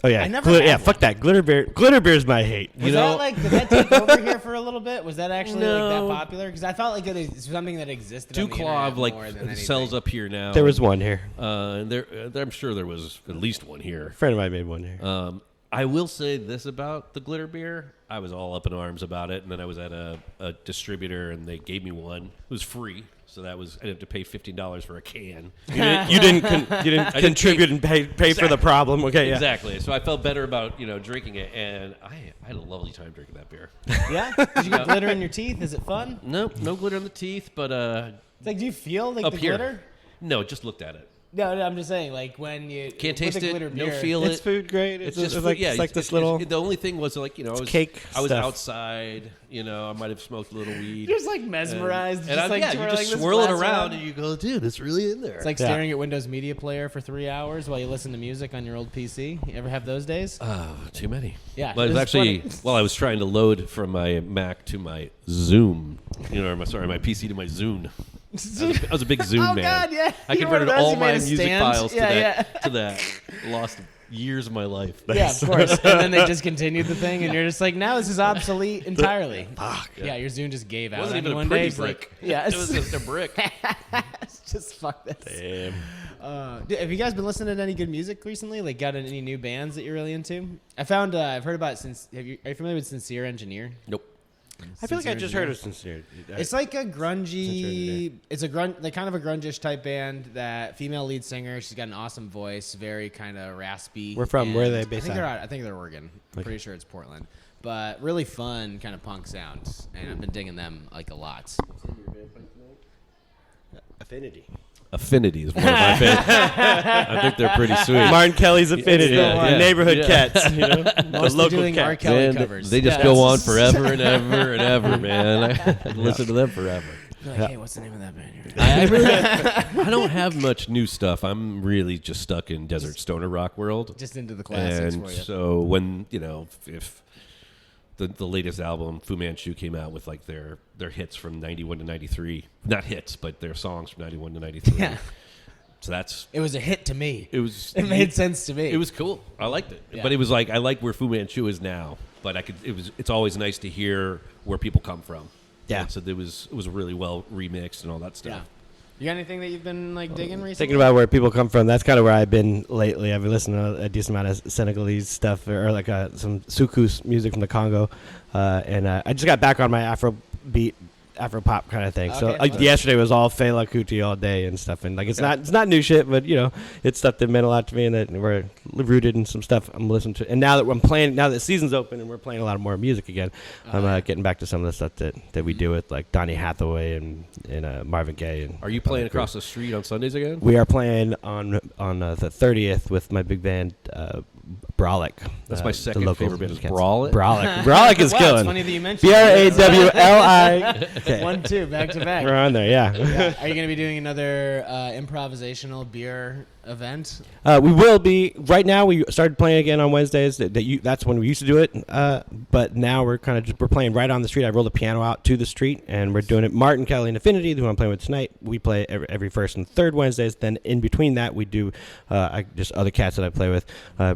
oh yeah, I never Glitter, had yeah. one. Fuck that glitter beer. Glitter beer's my hate. Was that like, did that take over here for a little bit? Was that actually like No. that popular? Because I felt like it was something that existed on the Duclaw internet like more than anything. sells up here now. There was one here. and I'm sure there was at least one here. A friend of mine made one here. I will say this about the glitter beer. I was all up in arms about it, and then I was at a distributor, and they gave me one. It was free, so that was I didn't have to pay $15 for a can. You didn't contribute and pay for the problem. Okay, yeah. Exactly. So I felt better about drinking it, and I had a lovely time drinking that beer. Yeah? Did you get glitter in your teeth? Is it fun? No glitter in the teeth, but It's like, do you feel like up the here. glitter? No, just looked at it. No, I'm just saying, like when you Can't with taste the it. glitter No beer, feel It's it. food grade. It's It's just like, yeah. it's like this little. The only thing was like I was cake I was stuff. outside. I might have smoked a little weed. You're just like mesmerized. And just like you twirling just this swirl it glass around and you go, dude, it's really in there. It's like Yeah. staring at Windows Media Player for 3 hours while you listen to music on your old PC. You ever have those days? Oh, too many. Yeah, Well, it was it's actually funny. while I was trying to load from my Mac to my Zoom. My PC to my Zune. I was a big Zoom Oh, man. God, yeah. I You converted remember those? all You my made a music stand? files Yeah, to that. Lost years of my life. Yeah, of course. And then they discontinued the thing, and you're just like, now this is obsolete entirely. Fuck. Yeah, your Zune just gave It out. wasn't on you even a one pretty day. It's brick. Like, yeah, It was just a brick. it's just fuck this. Damn. Have you guys been listening to any good music recently? Like, got any new bands that you're really into? I found I've heard about are you familiar with Sincere Engineer? Nope. I feel like I Sincere just heard Engineer. of Sincere. It's like a grungy. Engineer. It's a like kind of a grungish type band. That female lead singer. She's got an awesome voice. Very kind of raspy. Where from? Where are they and based I think they're out? I think they're Oregon. I'm Okay. pretty sure it's Portland. But really fun kind of punk sound, and I've been digging them like a lot. Affinity. Affinity is one of my favorites. I think they're pretty sweet. Martin Kelly's Affinity. the one. Neighborhood Yeah. cats. You know? The Mostly local doing R. cats. Kelly Man, covers. they just Yeah, go on that's- forever and ever and ever, man. I could listen to them forever. Be like, hey, what's the name of that band? I don't have much new stuff. I'm really just stuck in desert stoner rock world. Just into the classics And for you. so when if the latest album Fu Manchu came out with like their hits from 91 to 93, not hits but their songs from 91 to 93. Yeah. So It was a hit to me. it was It made sense to me. It was cool. I liked it. Yeah. But it was like I like where Fu Manchu is now, but it's always nice to hear where people come from. Yeah. And so it was really well remixed and all that stuff. Yeah. You got anything that you've been like digging recently? Thinking about where people come from, that's kind of where I've been lately. I've been listening to a decent amount of Senegalese stuff, or like some soukous music from the Congo, and I just got back on my Afrobeat Afro pop kind of thing. So Okay. yesterday was all Fela Kuti all day and stuff, and like it's not new shit, but it's stuff that meant a lot to me, and that we're rooted in some stuff I'm listening to. And now that the season's open and we're playing a lot more music again, I'm getting back to some of the stuff that we do with like Donny Hathaway and Marvin Gaye. And Are you playing across the street on Sundays again? we are playing on the 30th with my big band Brolic. That's my second favorite band is Brolic. Brolic is Wow, killing. it's funny that you mentioned BRAWLI. 1, 2, back to back. We're on there, yeah. Are you going to be doing another improvisational beer event? We will be. Right now, we started playing again on Wednesdays. That's when we used to do it. But now we're we're playing right on the street. I rolled the piano out to the street, and we're doing it. Martin Kelly and Affinity, who I'm playing with tonight, we play every first and third Wednesdays. Then in between that, we do just other cats that I play with,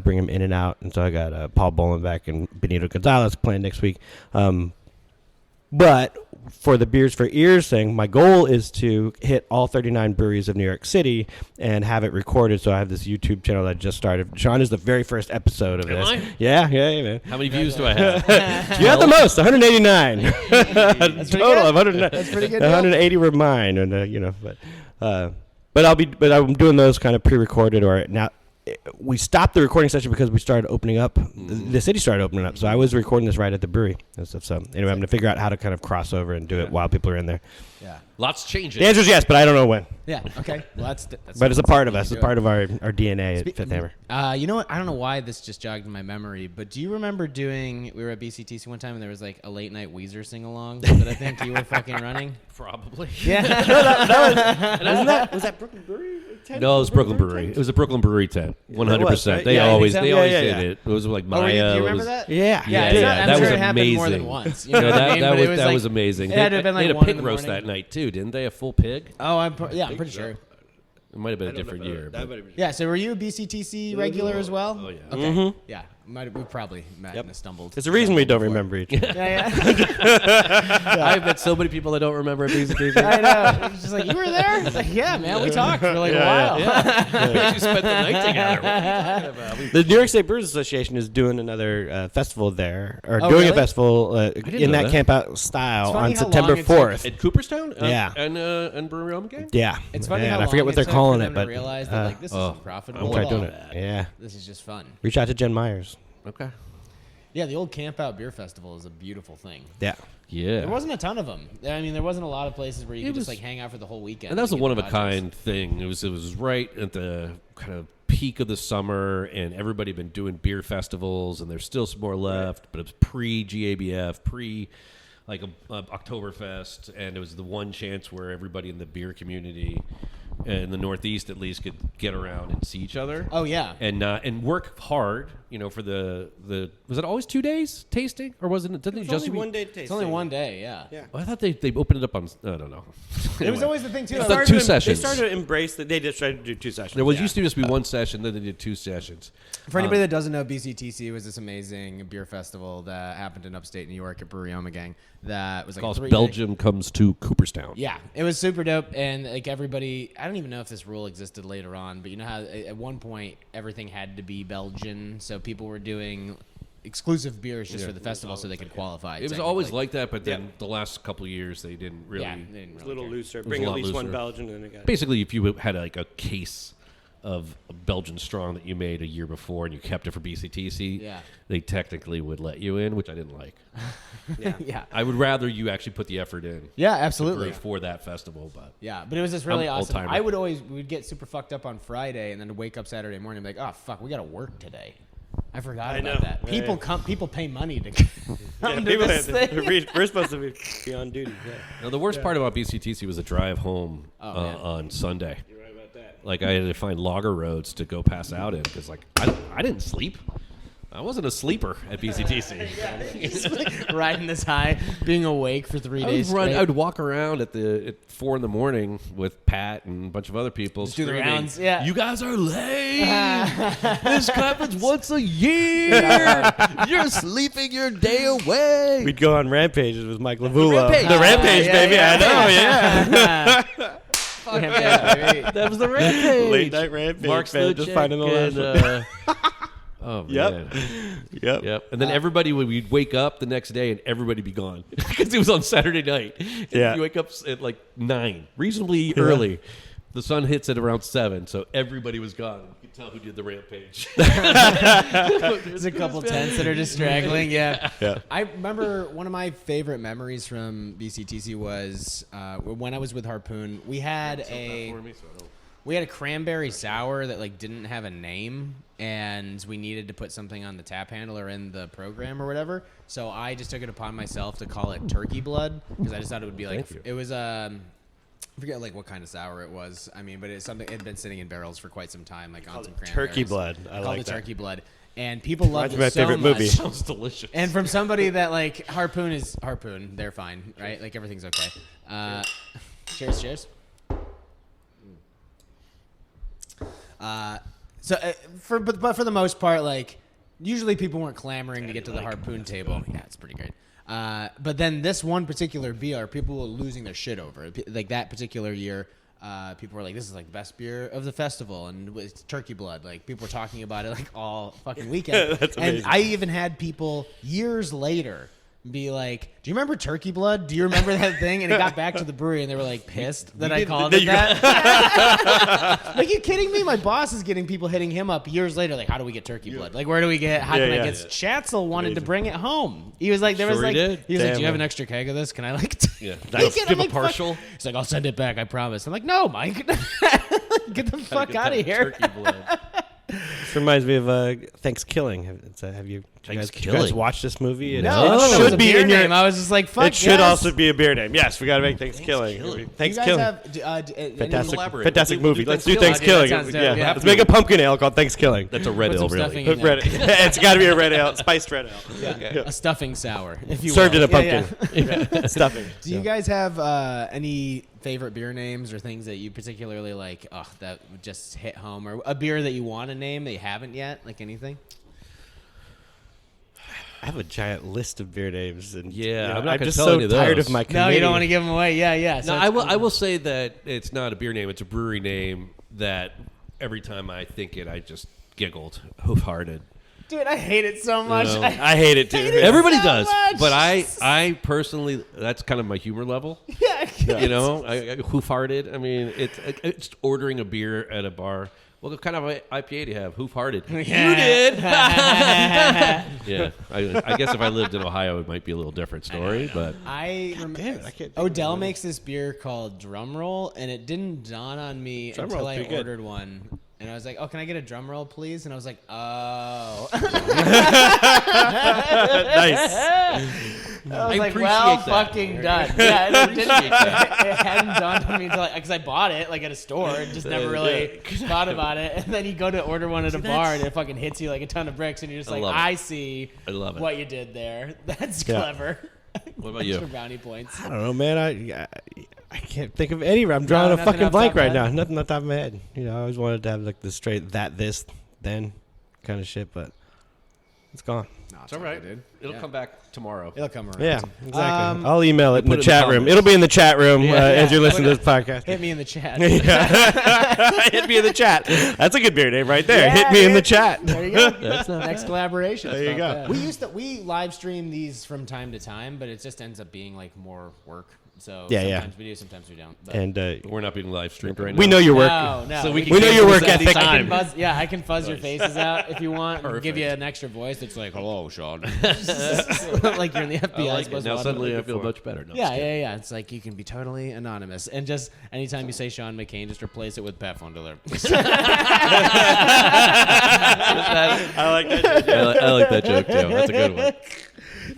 bring them in and out. And so I got Paul Bolenbeck and Benito Gonzalez playing next week. But for the Beers for Ears thing, my goal is to hit all 39 breweries of New York City and have it recorded. So I have this YouTube channel that I just started. Sean is the very first episode of this. Am I? Yeah, man. How many views do I have? You have the most, 189. That's pretty Total good. of 100. That's pretty good. 180 were mine, and but I'm doing those kind of pre-recorded or now. We stopped the recording session because we started opening up. The city started opening up, so I was recording this right at the brewery and stuff. So anyway, I'm going to figure out how to kind of cross over and do it while people are in there. Yeah. Lots changing. The answer is yes, but I don't know when. Yeah. Okay. Well, that's But it's a part of us. do It's part of our DNA at Fifth Hammer. You know what? I don't know why this just jogged in my memory, but do you remember we were at BCTC one time and there was like a late night Weezer sing along that I think you were fucking running? Probably. Yeah. Was that Brooklyn Brewery? No, it was Brooklyn Brewery. It was a Brooklyn Brewery tent. 100%. right? They Yeah, I always think so. did Yeah. it. It was like Oh, Maya. do you it remember was- that? Yeah. Yeah, Yeah, I'm that sure was it happened amazing. more than once. You know Yeah, what I mean? But it was that like- was amazing. It had to have been they like had a 1 pig in the roast morning. that night too, didn't they? A full pig. Oh, I'm pretty sure. It might have been a different year. but- Yeah, so were you a BCTC regular as well? Oh, yeah. Okay. Yeah, we probably met and stumbled. There's a reason we don't remember each other. Yeah. I've met so many people that don't remember BCTC. I know. It's just like, you were there? It's like, yeah, man, we talked for like a while. We actually spent the night together. What are you talking about? The New York State Brewers Association is doing another festival there, or Oh, doing really? a festival in know that that. Campout style It's funny on how September long it took- 4th. At Cooperstown? Yeah. And Brewery Game? Yeah. It's funny yeah, how and I forget long what it they're took calling for it, them but to realize that like this isn't profitable. I'm at doing all. it. Yeah. This is just fun. Reach out to Jen Myers. Okay. Yeah, the old Campout Beer Festival is a beautiful thing. Yeah. Yeah. There wasn't a ton of them. I mean, there wasn't a lot of places where you It could was- just like hang out for the whole weekend. And that was a and get one of a the kind thing. It was right at the kind of peak of the summer, and everybody had been doing beer festivals, and there's still some more left, but it was pre-GABF, like a Oktoberfest, and it was the one chance where everybody in the beer community in the Northeast at least could get around and see each other. Oh yeah. And work hard, for the was it always 2 days tasting, or wasn't it? Didn't it just one day tasting. It's only one day. Yeah. Well, I thought they opened it up on. I don't know. It was always the thing too. It's like, the two sessions. They started to embrace that. They just tried to do 2 sessions. There was used to just be one session, then they did 2 sessions. For anybody that doesn't know, BCTC was this amazing beer festival that happened in upstate New York at Brewery Gang. That was like Calls 3-day Belgium comes to Cooperstown. Yeah, it was super dope, and like everybody, I don't even know if this rule existed later on, but you know how at one point everything had to be Belgian, so people were doing exclusive beers just for the festival so they could qualify. It was always like that, but then the last couple of years they didn't really. yeah, they didn't a really little care. looser. was Bring a at lot least one looser. Belgian, and then it got. Basically, if you had like a case of Belgian Strong that you made a year before and you kept it for BCTC, Yeah. they technically would let you in, which I didn't like. Yeah, I would rather you actually put the effort in yeah, absolutely. for that festival, but Yeah, but it was just really I'm awesome. old-timer. We'd get super fucked up on Friday, and then wake up Saturday morning and be like, oh fuck, we got to work today. I forgot I about know. that. Yeah, People yeah. come. People pay money to come Yeah, to people this had- thing. we're supposed to be on duty. Yeah. now, the worst part about BCTC was the drive home man. on Sunday. You're right about that. Like I had to find logger roads to go pass out in because like I didn't sleep. I wasn't a sleeper at BCTC. Riding this high, being awake for 3 days straight. I would walk around at 4 a.m. with Pat and a bunch of other people. Just do the screaming, rounds, yeah. You guys are late. This happens once a year. You're sleeping your day away. We'd go on rampages with Mike Lavula. Rampage. The rampage, yeah, baby. yeah. I know, yeah. Fuck yeah, baby. That was the rampage. Late night rampage. Mark man. Just Sluchek finding the last one. and, Oh, Yep. man. Yep. Yep. And then we'd wake up the next day and everybody be gone because it was on Saturday night. Yeah. You wake up at like 9, reasonably early. The sun hits at around 7, so everybody was gone. You could tell who did the rampage. There's a couple tents that are just straggling. Yeah. I remember one of my favorite memories from BCTC was when I was with Harpoon. We had a cranberry sour that like didn't have a name, and we needed to put something on the tap handle or in the program or whatever. So I just took it upon myself to call it Turkey Blood because I just thought it would be like it was I forget like what kind of sour it was. I mean, but it's something it had been sitting in barrels for quite some time, like on some cranberries. Turkey Blood. I like it that. Turkey Blood, and people loved it my so favorite much. movie. Sounds delicious. And from somebody that like Harpoon is Harpoon, they're fine, right? Like everything's okay. Cheers. But for the most part, like usually people weren't clamoring to get to the Harpoon table. Yeah, it's pretty great. But then this one particular beer, people were losing their shit over. Like that particular year, people were like, "This is like the best beer of the festival," and it's Turkey Blood. Like people were talking about it like all fucking weekend. That's amazing. And I even had people years later be like, "Do you remember Turkey Blood? Do you remember that thing?" And it got back to the brewery, and they were like pissed that I called it that. Like, you kidding me? My boss is getting people hitting him up years later, like, "How do we get Turkey Blood? Like, where do we get? How can I get?" Schatzel wanted to bring it home. He was like, "There was like, did. he was like, Damn, do you have man. an extra keg of this? Can I like?" Yeah. Take it?" I'm Give a like, "Fuck." partial. He's like, "I'll send it back. I promise." I'm like, "No, Mike, get the fuck out of here." Turkey Blood. This reminds me of Thanksgiving. Have you guys watched this movie? No, It it should should be be in your name. I was just like, "Fuck." It should also be a beer name. Yes, we got to make Thanksgiving. Do you guys Thanksgiving. have Fantastic, Collaborate. fantastic We'll movie. do Let's do Thanksgilling. Thanksgiving. That sounds dope, yeah. Let's make a pumpkin ale called Thanksgiving. That's a red Put ale, some really. stuffing in Red, it's got to be a red ale, spiced red ale. a stuffing sour, if you Served will. in a Yeah, pumpkin. yeah. Stuffing. Do you guys have any favorite beer names or things that you particularly like? Oh, that would just hit home, or a beer that you want to name that you haven't yet? Like anything? I have a giant list of beer names, and Yeah, I'm not I'm gonna just tell so any of tired those. of my No, committee. you don't want to give them away. Yeah. So No, it's- I will say that it's not a beer name. It's a brewery name that every time I think it, I just giggled. Hoof-hearted. Dude, I hate it so much. know, I hate it too. hate it. Everybody so does, much. but I personally, that's kind of my humor level. Yeah. You know, hoof-hearted. I mean, it's ordering a beer at a bar. What kind of IPA do you have? Hoof-hearted. You did. Yeah, I guess if I lived in Ohio, it might be a little different story. But I remember Damn it, I can't think Odell makes this beer called Drum Roll, and it didn't dawn on me Drum until Roll's I pretty good. ordered one. And I was like, "Oh, can I get a drum roll, please?" And I was like, "Oh." Nice. I was like, appreciate "Well, that. fucking done." Yeah, it hadn't dawned on me until because I bought it like at a store and just never really thought about it. And then you go to order one at a bar and it fucking hits you like a ton of bricks, and you're just like, love it. "I see I love it. what you did there. That's Yeah. clever." What about you? Extra brownie points. I don't know, man. I can't think of any. I'm drawing a nothing fucking off blank top of right your now. head? Nothing on top of my head. You know, I always wanted to have like the straight that, this, then kind of shit, but it's gone. No, It's all right, dude. It'll come back tomorrow. It'll come around. Yeah, exactly. I'll email it in put the it in the chat room. comments. It'll be in the chat room as you're Yeah. listening to this podcast. Hit me in the chat. Yeah. Hit me in the chat. That's a good beer name right there. Hit me in the dude. chat. There you go. That's not Next collaboration. There you go. We live stream these from time to time, but it just ends up being like more work. So Yeah, yeah. sometimes we do, sometimes we don't. But And We're not being live streamed right now. we know your work. no. So we We know your work ethic. I can fuzz, I can fuzz your faces out if you want. And give Perfect. you an extra voice. It's like, "Hello, Sean." Like you're in the FBI. I like it. supposed Now to suddenly I look feel for. much better. No, Yeah. It's like you can be totally anonymous, and just anytime you say Sean McCain, just replace it with Pat Fondler. I like that. I like that joke too. That's a good one.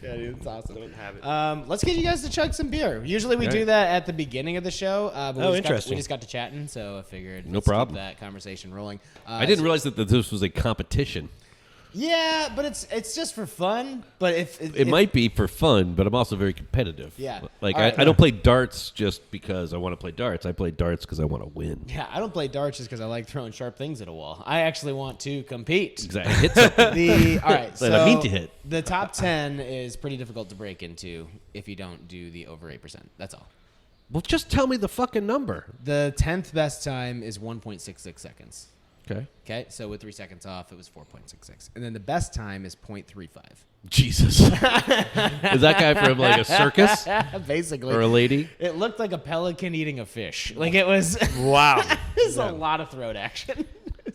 Yeah, dude, it's awesome. Let's get you guys to chug some beer. Usually we do that at the beginning of the show. But interesting. we just got to chatting, so I figured No let's problem. keep that conversation rolling. I didn't realize that this was a competition. Yeah, but it's just for fun. But if It might be for fun, but I'm also very competitive. Yeah. Like, All right. I don't play darts just because I want to play darts. I play darts because I want to win. Yeah, I don't play darts just because I like throwing sharp things at a wall. I actually want to compete. Exactly. Hit something. All right, That I mean to hit. The top 10 is pretty difficult to break into if you don't do the over 8%. That's all. Well, just tell me the fucking number. The 10th best time is 1.66 seconds. Okay. Okay, so with 3 seconds off, it was 4.66. And then the best time is 0.35. Jesus. Is that guy from like a circus Basically. or a lady? It looked like a pelican eating a fish. Like it was. Wow. It was a lot of throat action.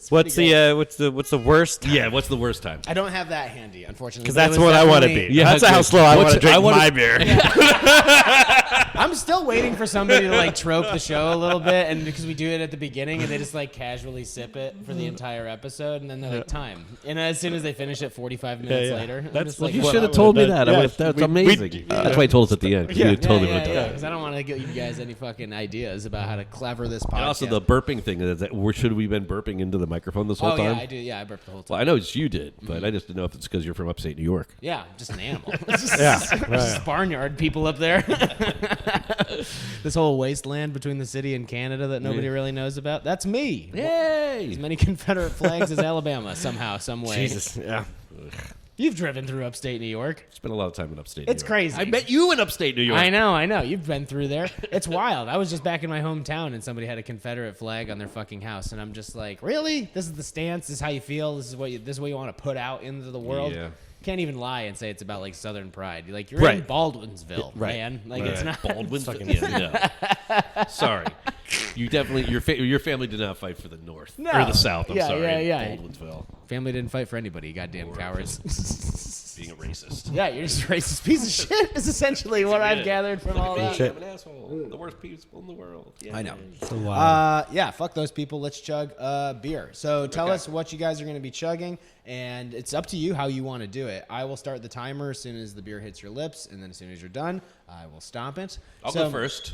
What's the worst? Yeah. What's the worst time? I don't have that handy, unfortunately. Because but it that's was what I want to be. definitely- Yeah, That's how good. slow I want to What's- drink I wanna- my beer. I'm still waiting for somebody to like trope the show a little bit, and because we do it at the beginning, and they just like casually sip it for the entire episode, and then they're like time. And as soon as they finish it, 45 minutes yeah. later, I'm That's just what like, You Well, should I have told me would've that. done- I would've- yeah, that's we- amazing. That's why I told us at the end. Yeah. You totally would have done yeah, that. because I don't want to give you guys any fucking ideas about how to clever this podcast. And also the burping thing. Should we been burping into the microphone this whole oh time? yeah, I do. Yeah, I burped the whole time. Well, I know it's you did, but I just didn't know if it's because you're from upstate New York. Yeah, I'm just an animal. It's just, Yeah, just barnyard people up there. This whole wasteland between the city and Canada that nobody really knows about. That's me. Yay! As many Confederate flags as Alabama, somehow, some way. Jesus. Yeah. You've driven through upstate New York. Spent a lot of time in upstate It's New York. crazy. I met you in upstate New York. I know. You've been through there. It's wild. I was just back in my hometown and somebody had a Confederate flag on their fucking house, and I'm just like, really? This is the stance? This is how you feel? This is what you want to put out into the world? Yeah. Can't even lie and say it's about like Southern pride. You're like, you're Right. in Baldwinsville, Right. man. Like Right. it's not. Baldwin's no. Sorry. You definitely your family did not fight for the North No. or the South. I'm Yeah, sorry. yeah. Baldwinsville. Family didn't fight for anybody, you goddamn Or cowards. Being a racist. Yeah, you're just a racist piece of shit. Is essentially what I've gathered from all that. Shit. I'm an asshole. The worst people in the world. Yeah. I know. So wild. Yeah, fuck those people. Let's chug beer. So tell us what you guys are going to be chugging, and it's up to you how you want to do it. I will start the timer as soon as the beer hits your lips, and then as soon as you're done, I will stop it. I'll go first,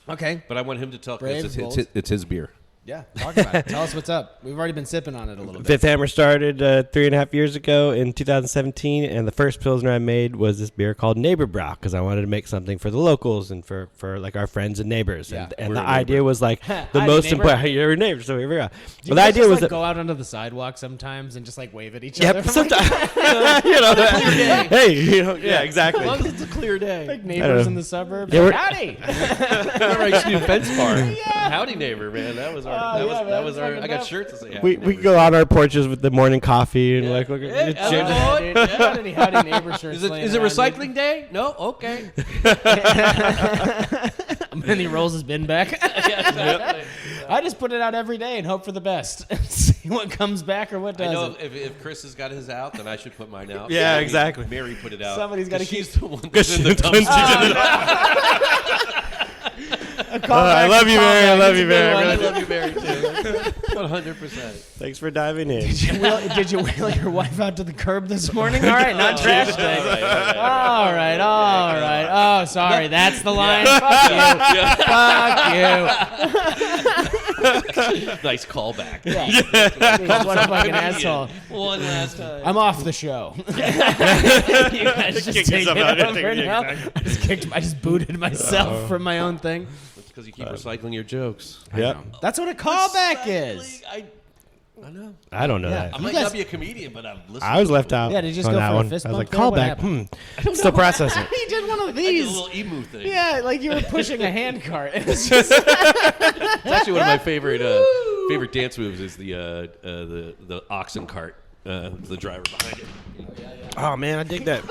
Okay. but I want him to tell Brave, because bold. it's his beer. Yeah, talk about it. Tell us what's up. We've already been sipping on it a little bit. Fifth Hammer started 3.5 years ago in 2017, and the first Pilsner I made was this beer called Neighbor Brow because I wanted to make something for the locals and for like our friends and neighbors. Yeah. And We're the a idea was like Hi, the most neighbor. important. You're a neighbor, so here we go. Do you But the guys idea just, was like, that. go out onto the sidewalk sometimes and just like wave at each other. Yep, sometimes. You know, hey, you know, yeah, exactly. As long as it's a clear day. Like I don't neighbors know. in the suburbs. Yeah, Like, we're- howdy. Remember I used to do fence bar. Howdy neighbor, man. That was our. Oh, that yeah, was our. fucking I got dope. shirts that say. We Howdy go neighbor. on our porches with the morning coffee and like look at Hey, it's hello. just- Yeah, dude. There's not any howdy neighbor shirts. Is it laying is it around, recycling day? No. Okay. dude. And he rolls his bin back. I just put it out every day and hope for the best. See what comes back or what I know doesn't. if Chris has got his out, then I should put mine out. Yeah, Maybe exactly. Mary put it out. Somebody's gotta 'cause she's keep- the one that's in the dumpster. I love you, Mary. I love you, I Mary. love you, Mary, too. 100%. Thanks for diving in. Did you wheel your wife out to the curb this morning? All right, not trash day. All right. Oh, sorry. That's the line. Fuck you. Nice callback. What a fucking asshole. One last time. I'm off the show. You guys just Kick take yourself it out. over Yeah, now. I just booted myself from my own thing. It's because you keep recycling your jokes. Yep. That's what a callback is. I know. I don't know Yeah. that. I might guys- not be a comedian, but I've listened. I was left out. Yeah, did you just on go that for a one. fist I was bump like, there? What callback. Still processing. He did one of I did a these. little emu thing. Yeah, like you were pushing a hand cart. It's just It's actually one of my favorite dance moves is the oxen cart. The driver behind it. Oh man, I dig that.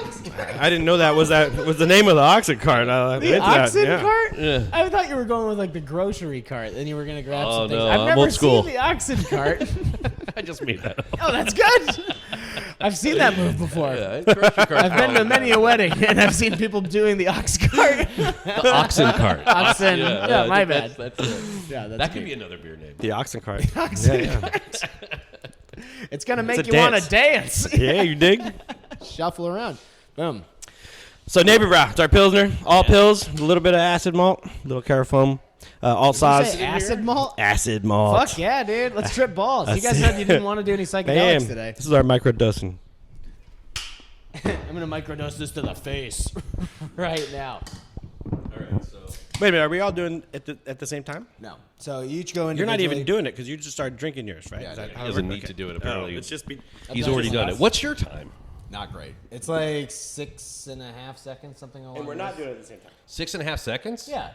I didn't know that was the name of the oxen cart. the oxen cart. Yeah. I thought you were going with like the grocery cart. Then you were gonna grab Oh, some things. no, I've I'm never old school. seen the oxen cart. I just made that up. Oh, that's good. I've seen that move before. Yeah, it's grocery cart. I've been to many a wedding, and I've seen people doing the ox cart. The oxen cart. Oxen. Yeah, my bad. That's it. Yeah, that's That could good. be another beer name. The oxen cart. Oxen Yeah, cart. It's gonna a make you want to dance. dance. yeah, you dig? Shuffle around. Boom. So Neighbor Brow, it's our Pilsner. All pills, a little bit of acid malt, a little carafoam, alt Did you sauce. say acid malt? Acid malt. Fuck yeah, dude. Let's trip balls. You guys That's- said you didn't want to do any psychedelics Bam. today. This is our microdosing. I'm gonna microdose this to the face right now. All right, so Wait a minute, are we all doing it at the same time? No. So you each go You're not even individually. doing it because you just started drinking yours, right? Yeah, Is that I how he it doesn't works? need to do it. Oh, Apparently, it's just be. he's done already this done last. it. What's your time? Not great. It's like 6.5 seconds, something along. And we're not those. doing it at the same time. 6.5 seconds. Yeah.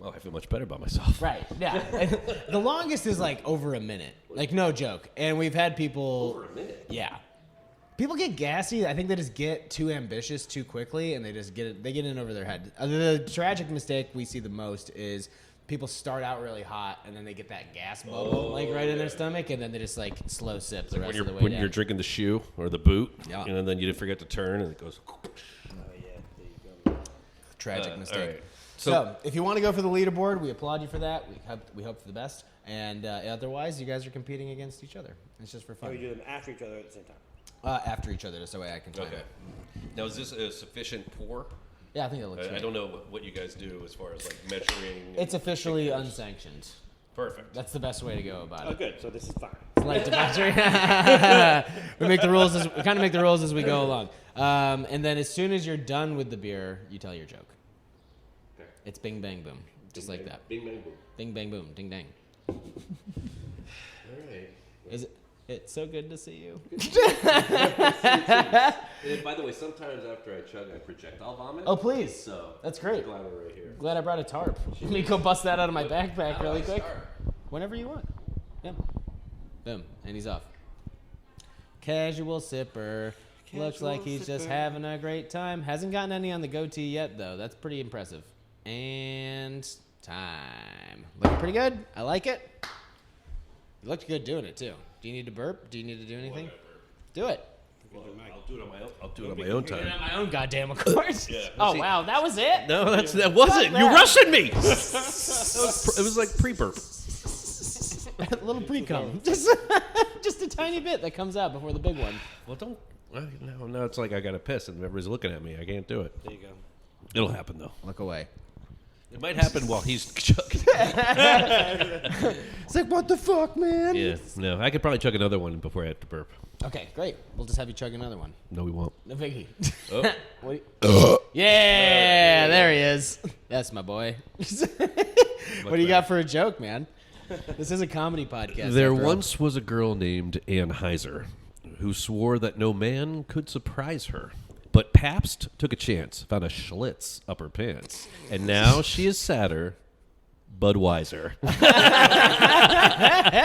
Well, I feel much better about myself. Right. Yeah. And the longest is like over a minute. Like no joke. And we've had people. Over a minute. Yeah. People get gassy. I think they just get too ambitious too quickly, and they just get in over their head. The tragic mistake we see the most is people start out really hot, and then they get that gas bubble right in their stomach, and then they just like slow sip the rest of the way When down. you're drinking the shoe or the boot, Yeah. and then you forget to turn, and it goes. Oh yeah, there you go. Tragic mistake. all right. So, if you want to go for the leaderboard, we applaud you for that. We hope for the best. And otherwise, you guys are competing against each other. It's just for fun. We do them after each other at the same time. After each other, just so I can time Okay. it. Now, is this a sufficient pour? Yeah, I think it looks I great. don't know what you guys do as far as like measuring. It's officially figures. unsanctioned. Perfect. That's the best way to go about Oh, it. good. So this is fine. It's light debauchery. We make the rules. We kind of make the rules as we go along. And then as soon as you're done with the beer, you tell your joke. Okay. It's bing bang boom, just like that. Bing bang boom. Bing bang boom, ding dang. All right. Is it? It's so good to see you. And by the way, sometimes after I chug, I projectile vomit. Oh please. So That's great. glad we're right here. Glad I brought a tarp. Let me go bust that out of my backpack How do really I quick. start? Whenever you want. Yeah. Boom. And he's off. Casual sipper. Looks like he's just having a great time. Hasn't gotten any on the goatee yet, though. That's pretty impressive. And time. Looking pretty good. I like it. You looked good doing it, too. Do you need to burp? Do you need to do anything? Do it. Well, I'll do it on my own. I'll do it on my own Do it time. on my own goddamn accord. Yeah. Oh, See- wow. That was it? No, that wasn't. Fuck You're that. rushing me. It was like pre-burp. A little pre-cum. Just a tiny bit that comes out before the big one. Well, don't. Well, now it's like I got to piss and everybody's looking at me. I can't do it. There you go. It'll happen though. Look away. It might happen while he's chugging. It's like, what the fuck, man? Yeah. No, I could probably chug another one before I have to burp. Okay, great. We'll just have you chug another one. No, we won't. No biggie. Oh. What do you- yeah, there he is. That's my boy. What do you got for a joke, man? This is a comedy podcast. There after all. once was a girl named Ann Heiser who swore that no man could surprise her. But Pabst took a chance, found a Schlitz up her pants, and now she is sadder, Budweiser.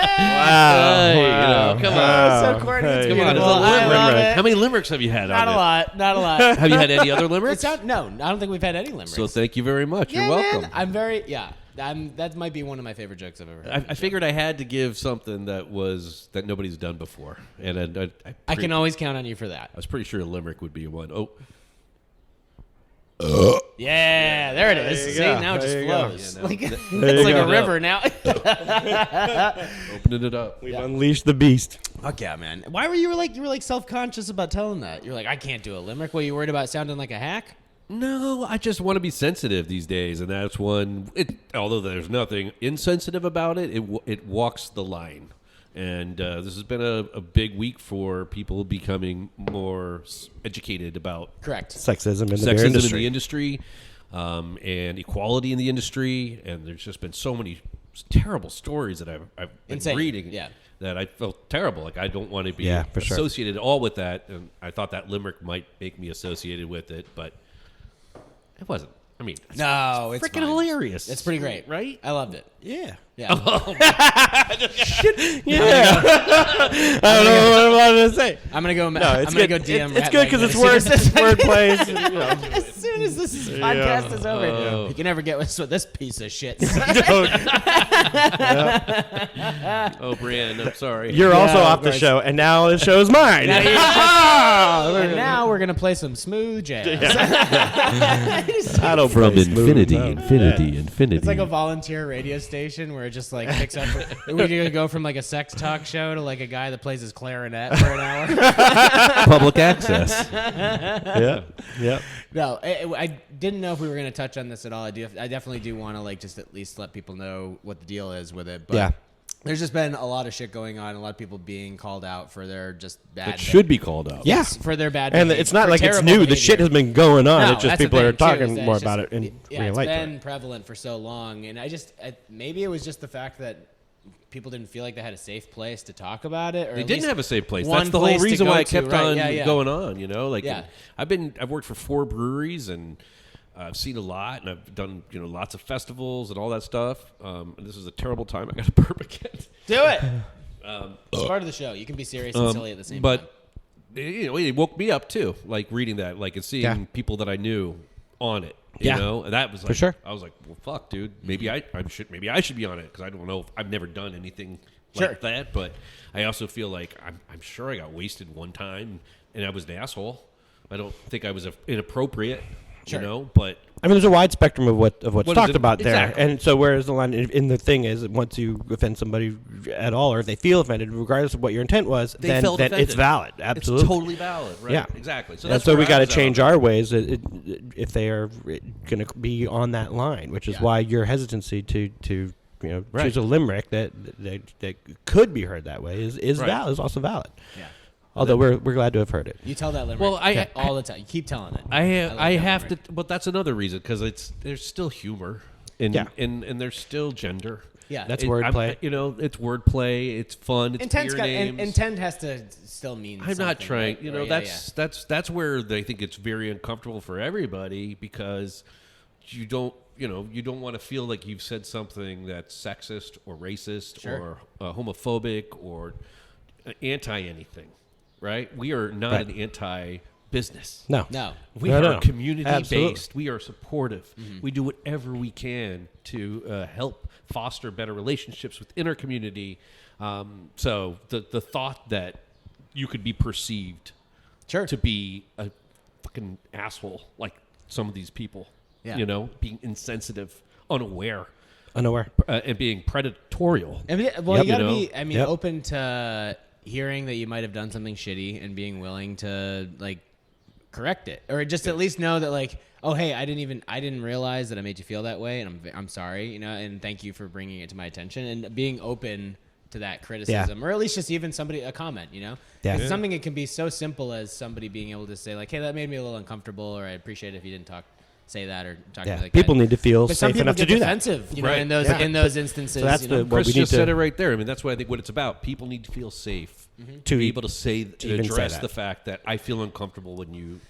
Wow. Come on. So corny, it's Hey, Come on, beautiful. it's a I limerick. love it. How many limericks have you had Not on a it? lot. Not a lot. Have you had any other limericks? No, I don't think we've had any limericks. So thank you very much. yeah, You're welcome. man, I'm very, yeah. That might be one of my favorite jokes I've ever heard. I figured I had to give something that nobody's done before, and I can always count on you for that. I was pretty sure a limerick would be one. Oh, Yeah, there it is. There you See, go. now it just There you go. flows. Yeah, no. Like, you it's like go. a river now. opening it up. We've unleashed the beast. Fuck yeah, man. Why were you like self-conscious about telling that? You're like, I can't do a limerick. Were you worried about sounding like a hack? No, I just want to be sensitive these days, and that's one. Although there's nothing insensitive about it, it walks the line. And this has been a big week for people becoming more educated about Correct. Sexism in the beer sexism in industry. the industry, and equality in the industry. And there's just been so many terrible stories that I've been Insane. reading. Yeah. That I felt terrible. Like I don't want to be Yeah, for sure. associated at all with that. And I thought that limerick might make me associated with it, but it wasn't. I mean, it's No, it's freaking fine. hilarious. It's pretty great. right? I loved it. Yeah. Yeah. Yeah. I don't know what I wanted to say. I'm gonna go. No, I'm it's gonna good. go DM. It's Rat good because Magnet it's as soon as this- wordplay. You know. As soon as this podcast is over, Oh. you can never get with this piece of shit. Oh, Brian, I'm sorry. You're also Yeah, off of the course. show, and now the show's mine. And now we're gonna play some smooth jazz. I don't From play smooth, infinity, no. infinity. It's like a volunteer radio station where it just like picks up. We're gonna go from like a sex talk show to like a guy that plays his clarinet for an hour. public access. Yeah. Yeah. No, I didn't know if we were gonna touch on this at all. I definitely do want to like just at least let people know what the deal is with it. But Yeah. there's just been a lot of shit going on. A lot of people being called out for their just bad. It should be called out. Yeah. for their bad. And behavior, it's not for like it's terrible new. The behavior. shit has been going on. No, It's just that's the people are thing, too, talking is that more it's about just- it in Yeah, real it's life. been prevalent for so long, and maybe it was just the fact that people didn't feel like they had a safe place to talk about it. Or They at didn't least have a safe place. one That's the whole place to reason go why I to, kept right, on yeah, yeah. going on. You know, like Yeah. I've worked for 4 breweries, and I've seen a lot, and I've done lots of festivals and all that stuff. And this is a terrible time. I got to burp again. Do it. It's part of the show. You can be serious and silly at the same time. But it woke me up too, like reading that, like and seeing people that I knew on it. You know, and that was like, for sure. I was like, well, fuck, dude. Maybe I should be on it because I don't know. I've never done anything like that, but I also feel like I'm sure I got wasted one time and I was an asshole. I don't think I was inappropriate. But I mean, there's a wide spectrum of what's talked about there, exactly. and so whereas the line in the thing is, once you offend somebody at all, or if they feel offended, regardless of what your intent was, then it's valid. Absolutely, it's totally valid. Right? Yeah, exactly. So that's so we got to change our ways if they are going to be on that line, which is why your hesitancy to choose a limerick that could be heard that way is valid, is also valid. Yeah. Although we're glad to have heard it. You tell that limerick all the time. You keep telling it. I have to, but that's another reason because there's still humor and there's still gender. Yeah, that's wordplay. It's wordplay. It's fun. It's beer names. Intent has to still mean. I'm not trying. Right? That's where they think it's very uncomfortable for everybody because you don't want to feel like you've said something that's sexist or racist or homophobic or anti anything. Right? We are not an anti-business. No. We are community-based. We are supportive. Mm-hmm. We do whatever we can to help foster better relationships within our community. So the thought that you could be perceived to be a fucking asshole like some of these people, being insensitive, unaware, and being predatorial. You got to be, open to hearing that you might have done something shitty and being willing to correct it, or just at least know that oh hey, I didn't realize that I made you feel that way, and I'm sorry, and thank you for bringing it to my attention, and being open to that criticism, or at least just even a comment, It's something. It can be so simple as somebody being able to say hey, that made me a little uncomfortable, or I appreciate it if you didn't say that or talk to me like people that. need to feel but safe enough to do that. Defensive, in those instances. So that's Chris just said it right there. I mean, that's what I think. What it's about. People need to feel safe to be able to address the fact that I feel uncomfortable when you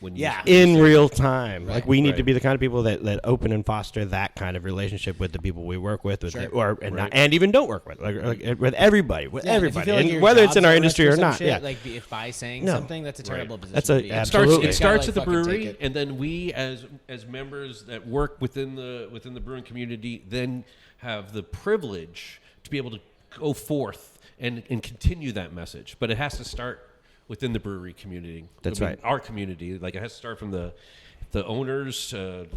in real time. Right. We need to be the kind of people that open and foster that kind of relationship with the people we work with, and even don't work with, with everybody, and whether it's in our industry or not. If by saying something, that's a terrible position. That's absolutely. It starts at the brewery, and then we as members that work within the brewing community then have the privilege to be able to go forth and continue that message. But it has to start within the brewery community. That's right. Our community. It has to start from the owners, the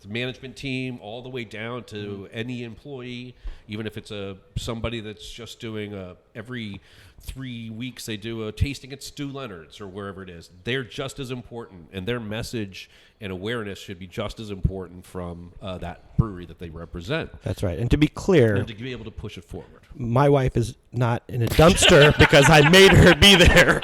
management team, all the way down to any employee, even if it's somebody that's just doing every 3 weeks they do a tasting at Stu Leonard's or wherever it is. They're just as important, and their message and awareness should be just as important from that brewery that they represent. That's right. And to be clear, and to be able to push it forward. My wife is not in a dumpster because I made her be there.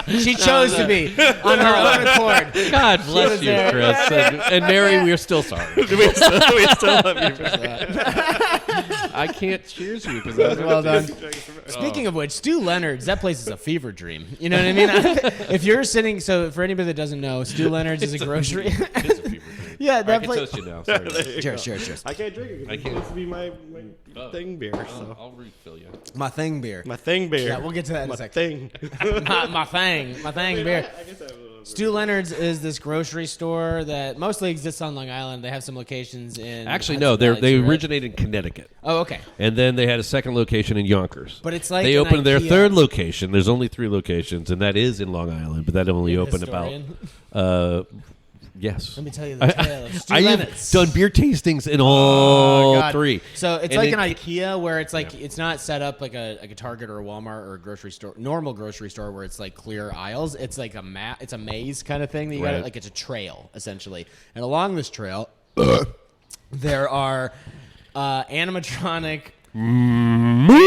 She chose to be on her own accord. God bless you, Chris. And Mary, we're still sorry. we still love you for that. I can't cheers you because that was well done. Speaking of which, Stu Leonard's, that place is a fever dream. You know what I mean? If you're sitting, so for anybody that doesn't know, Stu Leonard's is a grocery. It's a fever dream. Yeah, that place. I can toast you now. Sorry. Cheers. I can't drink it. It's supposed to be my thing beer. So. I'll refill you. My thing beer. Yeah, we'll get to that in a second. Thing. my thing beer. Stu Leonard's is this grocery store that mostly exists on Long Island. They have some locations in. Actually, no, they originated in Connecticut. Oh, okay. And then they had a second location in Yonkers. But it's like they opened their third location. There's only 3 locations, and that is in Long Island. But that only opened about. Yes. Let me tell you the tale of Stu I Leonard's. have done beer tastings in all 3. So it's like an IKEA where it's it's not set up like a Target or a Walmart or a grocery store, normal grocery store where it's clear aisles. It's like it's a maze kind of thing that you got it's a trail essentially. And along this trail, there are animatronic animals,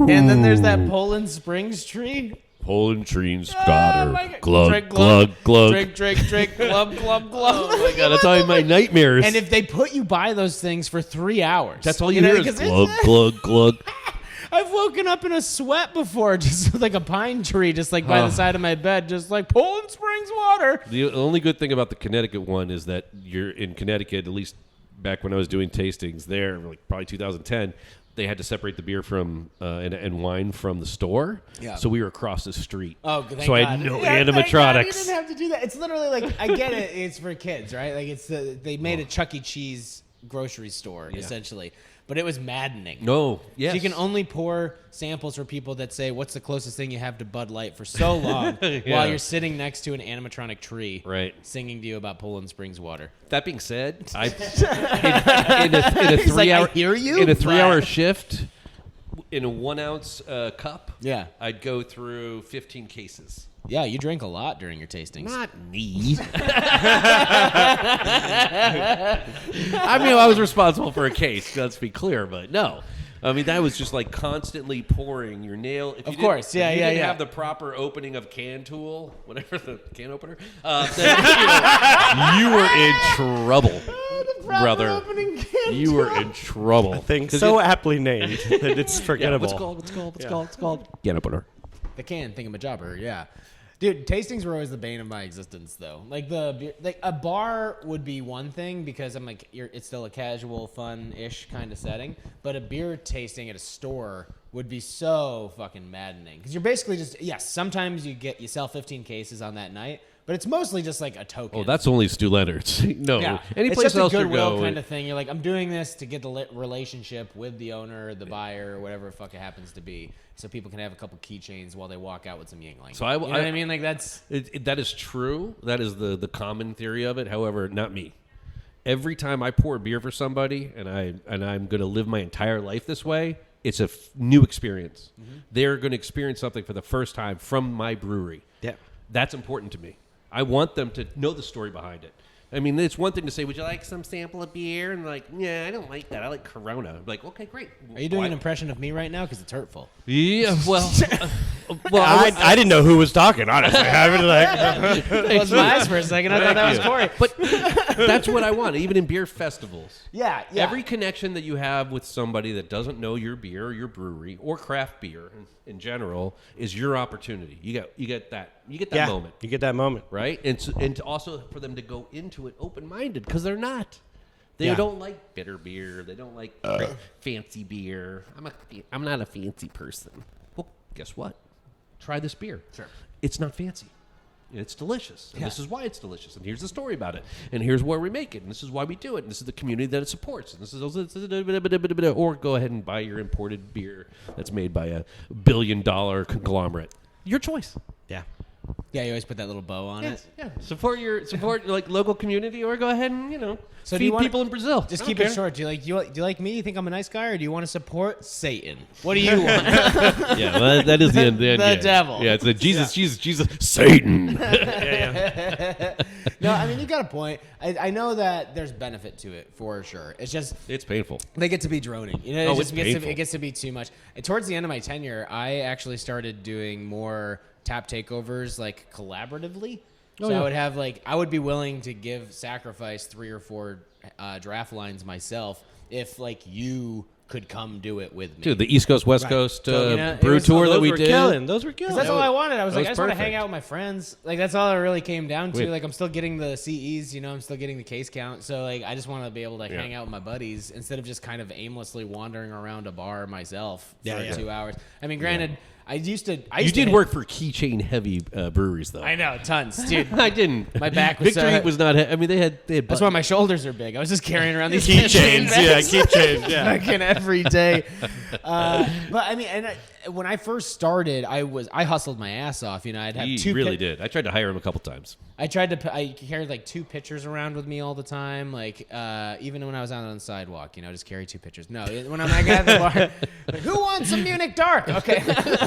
and then there's that Poland Springs tree. Poland trees, daughter, glug, glug, glug. Drink, glub, glub, glub. Oh, my God, that's all my nightmares. And if they put you by those things for 3 hours. That's all you hear is glug, glug, glug. I've woken up in a sweat before, just like a pine tree, just like by the side of my bed, just like Poland Springs water. The only good thing about the Connecticut one is that you're in Connecticut, at least back when I was doing tastings there, like probably 2010, they had to separate the beer from and wine from the store. Yeah. So we were across the street. Oh, thank so I God. had no Thank God animatronics. you didn't have to do that. It's literally like, I get it. It's for kids, right? Like they made a Chuck E. Cheese grocery store, essentially. But it was maddening. No, yes. So you can only pour samples for people that say, what's the closest thing you have to Bud Light for so long while you're sitting next to an animatronic tree singing to you about Poland Springs water. That being said, in a 3 hour I hear you, in a 3 hour shift in a 1 ounce cup, I'd go through 15 cases. Yeah, you drink a lot during your tastings. Not me. I mean, I was responsible for a case, let's be clear, but no. I mean, that was just like constantly pouring your nail. If you didn't have the proper opening of can tool, whatever the can opener, then, you were in trouble, brother. You were in trouble. Thing so aptly named that it's forgettable. What's called? Can opener. The can thingamajobber, yeah. Dude, tastings were always the bane of my existence, though. Like a bar would be one thing because I'm like, it's still a casual, fun-ish kind of setting. But a beer tasting at a store would be so fucking maddening because you're basically just sometimes you sell 15 cases on that night, but it's mostly just like a token. Oh, that's only Stu Leonard's. No, any it's place just else a you're goodwill going kind of thing. You're like, I'm doing this to get the relationship with the owner, the buyer, or whatever the fuck it happens to be, so people can have a couple keychains while they walk out with some Yingling. So you know what I mean? Like that is true. That is the common theory of it. However, not me. Every time I pour a beer for somebody, and I'm going to live my entire life this way, it's a new experience. Mm-hmm. They're going to experience something for the first time from my brewery. Yeah, that's important to me. I want them to know the story behind it. I mean, it's one thing to say, would you like some sample of beer? And like, yeah, I don't like that. I like Corona. I'm like, okay, great. Are you doing an impression of me right now? Because it's hurtful. Yeah, well, I didn't know who was talking, honestly. I was like, closed my eyes for a second. I thought that was Korey. But that's what I want, even in beer festivals. Yeah. Every connection that you have with somebody that doesn't know your beer or your brewery or craft beer in general is your opportunity. You get that moment. You get that moment, right? And also for them to go into it open-minded because they're not. They don't like bitter beer. They don't like fancy beer. I'm not a fancy person. Well, guess what? Try this beer. Sure. It's not fancy. It's delicious. And this is why it's delicious. And here's the story about it. And here's where we make it. And this is why we do it. And this is the community that it supports. And this is or go ahead and buy your imported beer that's made by a $1 billion conglomerate. Your choice. Yeah. Yeah, you always put that little bow on it. Yeah. Support like local community, or go ahead and so feed people in Brazil. Just keep it short. Do you like me? You think I'm a nice guy, or do you want to support Satan? What do you want? Yeah, well, that is the end. The devil. Yeah, it's the Jesus, Satan. No, I mean you got a point. I know that there's benefit to it for sure. It's just it's painful. They get to be droning. It gets to be too much. And towards the end of my tenure, I actually started doing more tap takeovers like collaboratively. I would be willing to sacrifice 3 or 4 draft lines myself if like you could come do it with me. Dude, the East Coast, West Coast brew tour that we did. Those were killing. That's all I wanted. I was like, I just want to hang out with my friends. Like that's all it really came down to. Like I'm still getting the CEs, I'm still getting the case count. So like I just want to be able to hang out with my buddies instead of just kind of aimlessly wandering around a bar myself for 2 hours. I mean, granted, You did work for keychain heavy breweries, though. I know, tons, dude. I didn't. My back was Victory was not. I mean, they had. That's why my shoulders are big. I was just carrying around these keychains. Keychains. Yeah, fucking every day. But I mean, when I first started, I hustled my ass off. I'd have You really did. I tried to hire him a couple times. I carried like 2 pitchers around with me all the time. Like even when I was out on the sidewalk, just carry 2 pitchers. No, when I'm at the bar, like, who wants some Munich Dark? Okay.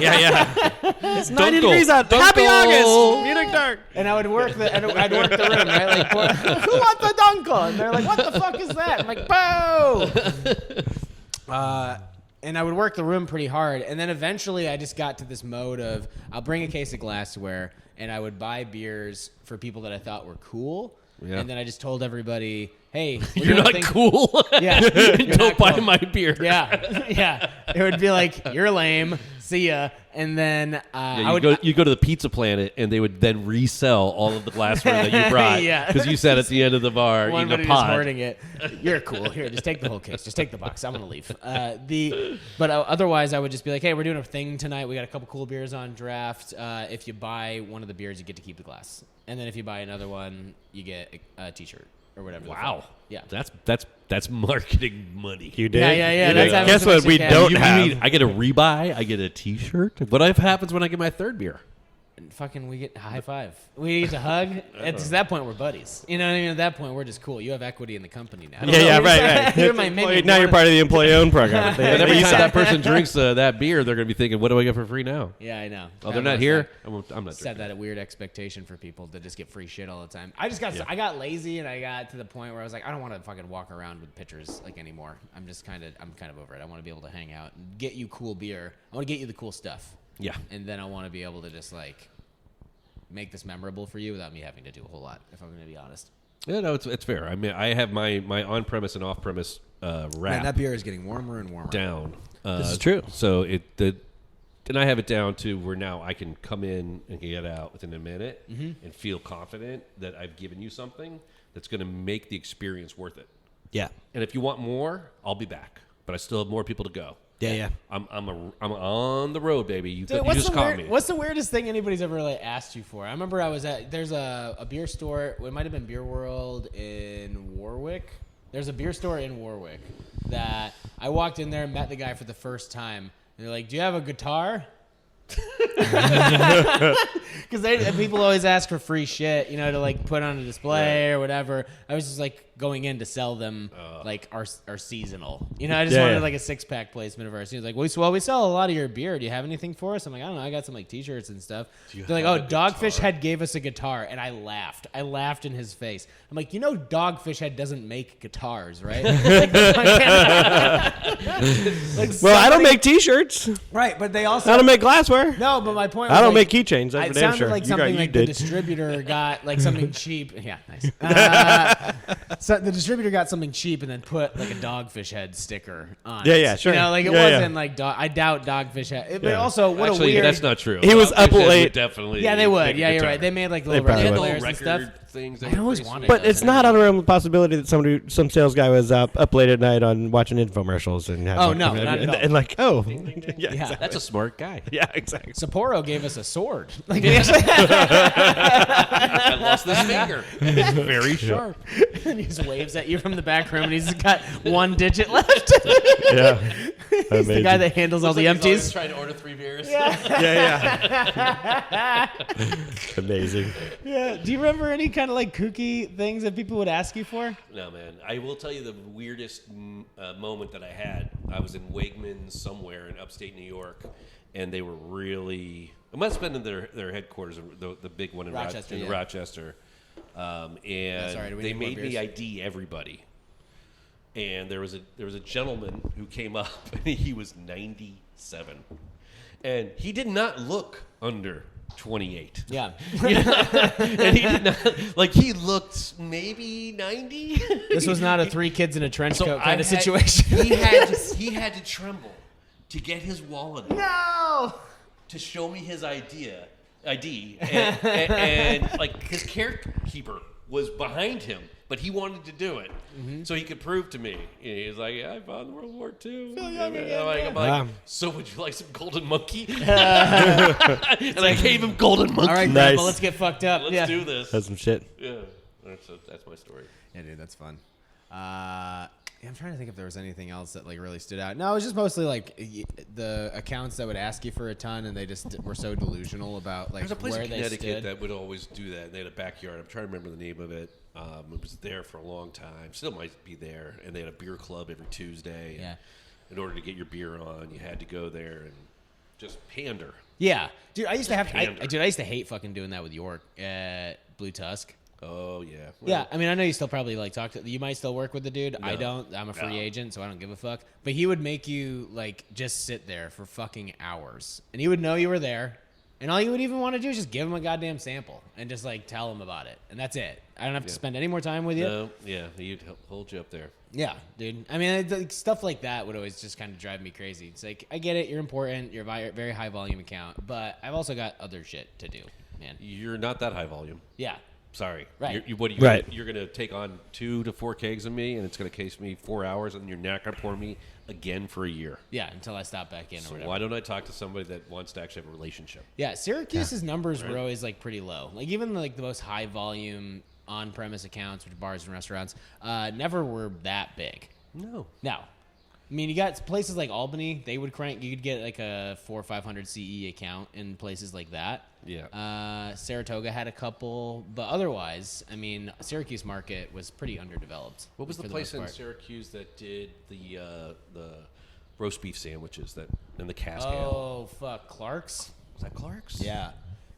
Yeah. It's 90 degrees out. Happy August. Munich Dark. And I'd work the room, right? Like, who wants the Dunkel? And they're like, what the fuck is that? I'm like, boo. And I would work the room pretty hard. And then eventually I just got to this mode of I'll bring a case of glassware and I would buy beers for people that I thought were cool. Yeah. And then I just told everybody, hey, we're You're doing a not thing- cool. Yeah. You're Don't not buy cool. my beer. Yeah. It would be like, you're lame. See ya. And then Yeah, you go to the Pizza Planet, and they would then resell all of the glassware that you brought Yeah. because you sat at the end of the bar eating Somebody a just pod. hoarding it. You're cool. Here, just take the whole case. Just take the box. I'm gonna leave. But otherwise, I would just be like, hey, we're doing a thing tonight. We got a couple cool beers on draft. If you buy one of the beers, you get to keep the glass, and then if you buy another one, you get a T-shirt or whatever. Wow. Yeah. That's marketing money. You did. Yeah. That's how Guess much what we you can. don't You have? mean I get a rebuy? I get a T-shirt? What happens when I get my third beer? And fucking, we get a high five. We get to hug. At that point, we're buddies. You know what I mean? At that point, we're just cool. You have equity in the company now. Yeah, right. You're my minion. Now you're part of the employee-owned program. And every time that person drinks that beer, they're going to be thinking, what do I get for free now? Yeah, I know. Oh, they're not here? I'm not Set drinking. that a weird expectation for people to just get free shit all the time. I got lazy and I got to the point where I was like, I don't want to fucking walk around with pitchers like anymore. I'm kind of over it. I want to be able to hang out and get you cool beer. I want to get you the cool stuff. Yeah. And then I want to be able to just like make this memorable for you without me having to do a whole lot, if I'm going to be honest. Yeah, no, it's fair. I mean, I have my on-premise and off-premise wrap Man, that beer is getting warmer and warmer. down. This is true. So and I have it down to where now I can come in and get out within a minute and feel confident that I've given you something that's going to make the experience worth it. Yeah. And if you want more, I'll be back. But I still have more people to go. Yeah. I'm on the road, baby. You Dude, just caught me. What's the weirdest thing anybody's ever really asked you for? I remember there's a beer store. It might have been Beer World in Warwick. There's a beer store in Warwick that I walked in there and met the guy for the first time. And they're like, do you have a guitar? Because people always ask for free shit, to like put on a display or whatever. I was just like going in to sell them like our seasonal. I just wanted like a 6-pack placement of ours. He was like, well, we sell a lot of your beer. Do you have anything for us? I'm like, I don't know. I got some like T-shirts and stuff. They're like, oh, Dogfish Head gave us a guitar, and I laughed. I laughed in his face. I'm like, Dogfish Head doesn't make guitars, right? Well, I don't make T-shirts. Right, but they also I don't make glassware. No, but my point. I don't was, make keychains. That's It for damn sounded sure. like You something like the did. distributor got like something cheap. Yeah, nice. So the distributor got something cheap and then put like a Dogfish Head sticker on. Yeah, yeah, sure. Like it Yeah, wasn't like I doubt Dogfish Head. But Yeah. also, what Actually, a weird. that's not true. He was Dogfish up Head late. would definitely. Yeah, they would. make a Yeah, you're guitar. right. They made like little probably record would. players and stuff. things. I always wanted. But those. it's not on a realm of possibility that some sales guy was up late at night on watching infomercials and had Oh, like, no, not at all. and like, oh, Yeah. exactly. That's a smart guy. Yeah, exactly. Sapporo gave us a sword. Like, I lost this finger. It's very sharp. and he just waves at you from the back room, and he's got one digit left. Yeah, He's the amazing. guy that handles all the empties. Trying to order 3 beers. yeah. Amazing. Yeah. Do you remember any kind of like kooky things that people would ask you for? No, man. I will tell you the weirdest moment that I had. I was in Wegmans somewhere in upstate New York, and they were really. It must have been in their headquarters, the big one in Rochester. Rochester. And sorry, do we they need more made me beers? ID everybody. And there was a gentleman who came up, and he was 97, and he did not look under 28. Yeah. And he did not he looked maybe 90. This was not a 3 kids in a trench coat kind of had- situation. he had to tremble to get his wallet out, No. to show me his ID, and like his carekeeper was behind him, but he wanted to do it so he could prove to me. He was like, "Yeah, I fought in World War II." I'm like, so would you like some golden monkey? And I gave him golden monkey. All right, Nice. Grandpa, let's get fucked up. Let's do this. That's some shit. Yeah, that's my story. Yeah, dude, that's fun. I'm trying to think if there was anything else that like really stood out. No, it was just mostly like the accounts that would ask you for a ton, and they just were so delusional about like There's a place where in they Connecticut stood. that would always do that. They had a backyard. I'm trying to remember the name of it. It was there for a long time. Still might be there. And they had a beer club every Tuesday. Yeah. In order to get your beer on, you had to go there and just pander. Yeah, dude, I used to have. Pander. I used to hate fucking doing that with York at Blue Tusk. Oh yeah. Yeah, I mean, I know you still probably like talk to. You might still work with the dude. I No. don't. I'm a free No. agent, so I don't give a fuck. But he would make you like just sit there for fucking hours, and he would know you were there, And all you would even want to do is just give them a goddamn sample and just like tell them about it, and that's it. I don't have to spend any more time with you. No, yeah, he'd hold you up there. Yeah, dude. I mean, like, stuff like that would always just kind of drive me crazy. It's like, I get it, you're important, you're a very high volume account, but I've also got other shit to do, man. You're not that high volume. Yeah. Sorry. Right. You're going to take on 2 to 4 kegs of me, and it's going to case me 4 hours, and you're not going to pour me again for a year. Yeah, until I stop back in or whatever. Why don't I talk to somebody that wants to actually have a relationship? Yeah, Syracuse's numbers were always like pretty low. Like even like the most high volume on-premise accounts, which are bars and restaurants, never were that big. No. I mean, you got places like Albany, they would crank, you could get like a 400 or 500 CE account in places like that. Yeah. Saratoga had a couple, but otherwise, I mean, Syracuse market was pretty underdeveloped. What was the place in Syracuse that did the roast beef sandwiches that in the cask ale? Oh, fuck. Clark's? Was that Clark's? Yeah.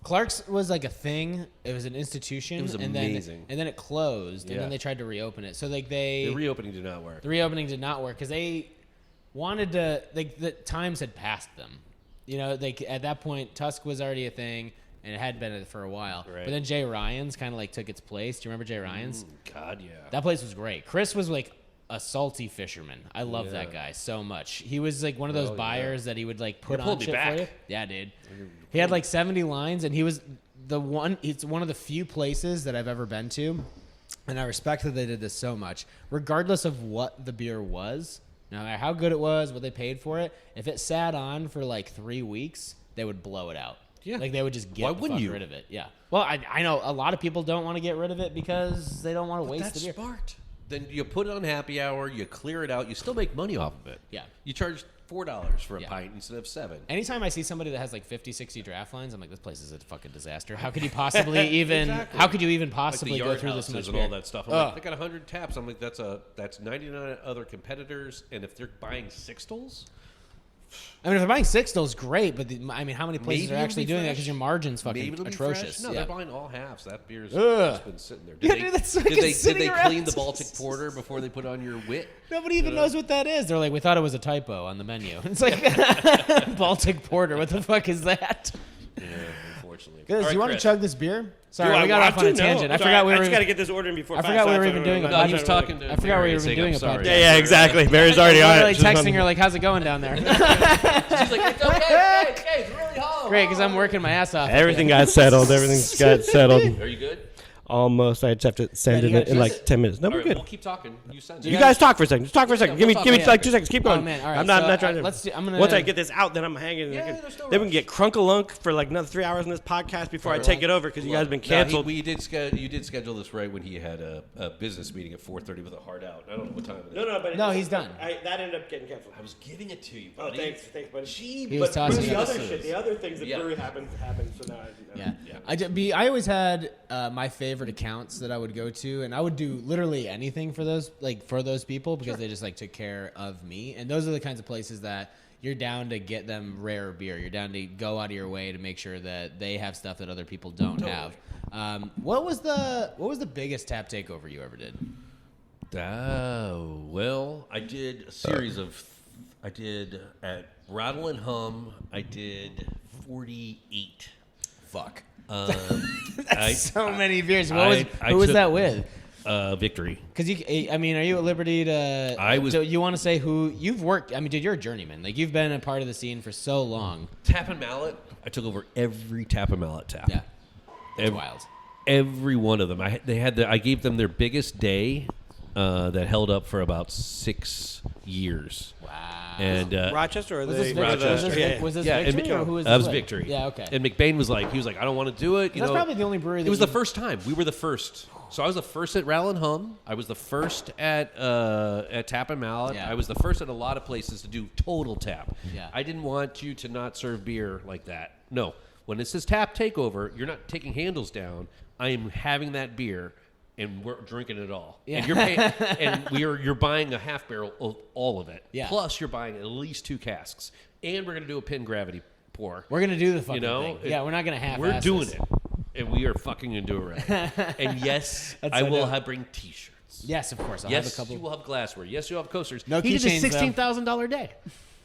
Clark's was like a thing. It was an institution. It was amazing. And then it closed, and then they tried to reopen it. So like the reopening did not work. The reopening did not work because they wanted to, like, the times had passed them. You know, like at that point, Tusk was already a thing, and it had been for a while. Right. But then Jay Ryan's kind of like took its place. Do you remember Jay Ryan's? God, yeah. That place was great. Chris was like a salty fisherman. I love that guy so much. He was like one of those buyers that he would like put on shit for you. Yeah, dude. He had like 70 lines, and he was it's one of the few places that I've ever been to, and I respect that they did this so much. Regardless of what the beer was, no matter how good it was, what they paid for it, if it sat on for like 3 weeks, they would blow it out. Yeah. Like they would just get rid of it. Yeah. Well, I know a lot of people don't want to get rid of it because they don't want to waste the beer. That's smart. Then you put it on happy hour, you clear it out, you still make money off of it. Yeah. You charge $4 for a pint instead of $7. Anytime I see somebody that has like 50, 60 draft lines, I'm like, this place is a fucking disaster. How could you possibly even? Exactly. How could you even possibly like the go yard through this much houses beer? and all that stuff? I'm like, they got 100 taps. I'm like, that's 99 other competitors, and if they're buying sixtels. I mean, if they're buying sixtels, great, but I mean, how many places are actually doing that because your margin's Maybe fucking atrocious? No, yeah. they're buying all halves. That beer's just been sitting there. Dude, that's fucking did they sitting clean the around. Baltic Porter before they put on your wit? Nobody even knows what that is. They're like, we thought it was a typo on the menu. It's like Baltic Porter. What the fuck is that? Yeah, unfortunately. Guys, All you want Chris. to chug this beer? Sorry, Do we got I off on a want to? tangent. No. I forgot we I were. just got to get this order in before. I forgot we were even doing a No, he was podcast. talking to I forgot we Mary were saying, doing I'm a sorry. podcast. Yeah, exactly. Barry's already on Literally it. texting her like, "How's it going down there?" She's like, it's okay, it's really hollow. Great, because I'm working my ass off. Everything got settled. Everything's got settled. Are you good? Almost. I just have to send Yeah, you it gotta in like just- 10 minutes. No, All we're right, good. we'll keep talking. You send You it. guys talk for a second. Just talk for a second. Give me we'll give me talk, like yeah. 2 seconds. Keep going. Oh, man, all right, I'm not so, trying to. I'm gonna. Once I get this out, then I'm hanging. Yeah, there's no then we can rush. get crunk-a-lunk for like another 3 hours in this podcast before I take it over because you guys have been canceled. You did schedule this right when he had a business meeting at 4:30 with a hard out. I don't know what time it is. but No, he's done. That ended up getting canceled. I was giving it to you, Oh, buddy. thanks, buddy. He was tossing the it. other shit, the other things that Yeah. brewery happened. So now Yeah. I always had my favorite accounts that I would go to, and I would do literally anything for those people because they just like took care of me. And those are the kinds of places that you're down to get them rare beer. You're down to go out of your way to make sure that they have stuff that other people don't have. What was the biggest tap takeover you ever did? Oh, well, I did a series of. I did at Rattle and Hum. I did 48. Fuck. That's So many beers. Who I was took- that with? Victory. Because I mean, are you at liberty to? I was- So you want to say who you've worked? I mean, dude, you're a journeyman. Like you've been a part of the scene for so long. Tap and Mallet. I took over every Tap and Mallet tap. Yeah, it's Ev- wild. Every one of them. I gave them their biggest day that held up for about 6 years. Wow. And Rochester or Was this, the Victory? Was this yeah, and Victory or who was that this was with? Victory. Yeah, okay. And McBain was like, I don't want to do it. That's probably the only brewery that It was you- the first time. We were the first. So I was the first at Rattle and Hum. I was the first at Tap and Mallet. Yeah. I was the first at a lot of places to do total tap. Yeah. I didn't want you to not serve beer like that. No. When it says tap takeover, you're not taking handles down. I am having that beer and we're drinking it all. Yeah. And you're paying, and you're buying a half barrel of all of it. Yeah. Plus you're buying at least 2 casks. And we're gonna do a pin gravity pour. We're gonna do the fucking You know, thing. Yeah, we're not gonna half. We're doing it, and we are fucking gonna do it right. And yes, That's I so will dope. bring T-shirts. Yes, of course. I'll Yes, have a couple. you will have glassware. Yes, you'll have coasters. No he did a keychains, though. $16,000 day.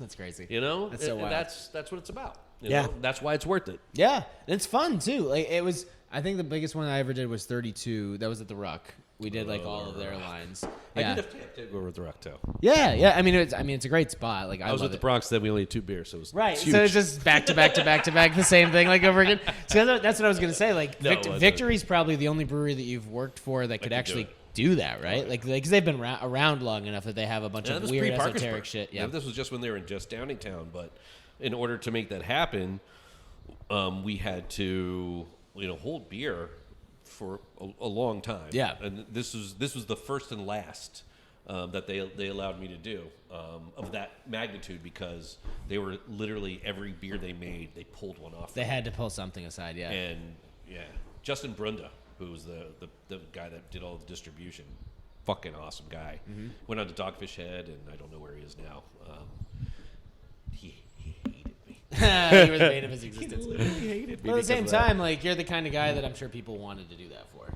That's crazy. You know, That's so wild. That's what it's about. You Yeah. know? That's why it's worth it. Yeah, and it's fun too. Like it was. I think the biggest one I ever did was 32. That was at the Ruck. We did like all of their lines. Yeah. I did go with the Rock too. Yeah. I mean, it's a great spot. Like I was love with the it. Bronx. Then we only had 2 beers, so it was Right, huge. so it's just back to back to back to back, the same thing like over again. So that's what I was gonna say. Like No, it wasn't. Victory's probably the only brewery that you've worked for that could do actually it. do that, right? Like because they've been around long enough that they have a bunch Yeah, of this was weird pre-Parkersburg. esoteric shit. Yeah, This was just when they were in just Downingtown. But in order to make that happen, we had to hold beer for a long time. Yeah. And this was the first and last that they allowed me to do of that magnitude, because they were literally every beer they made, they pulled one off. they had to pull something aside. Yeah, And Justin Brunda, who was the guy that did all the distribution, fucking awesome guy. Mm-hmm. Went on to Dogfish Head, and I don't know where he is now. He hated me. he was made of his existence. He hated me. But at the because same of that. time, like you're the kind of guy that I'm sure people wanted to do that for.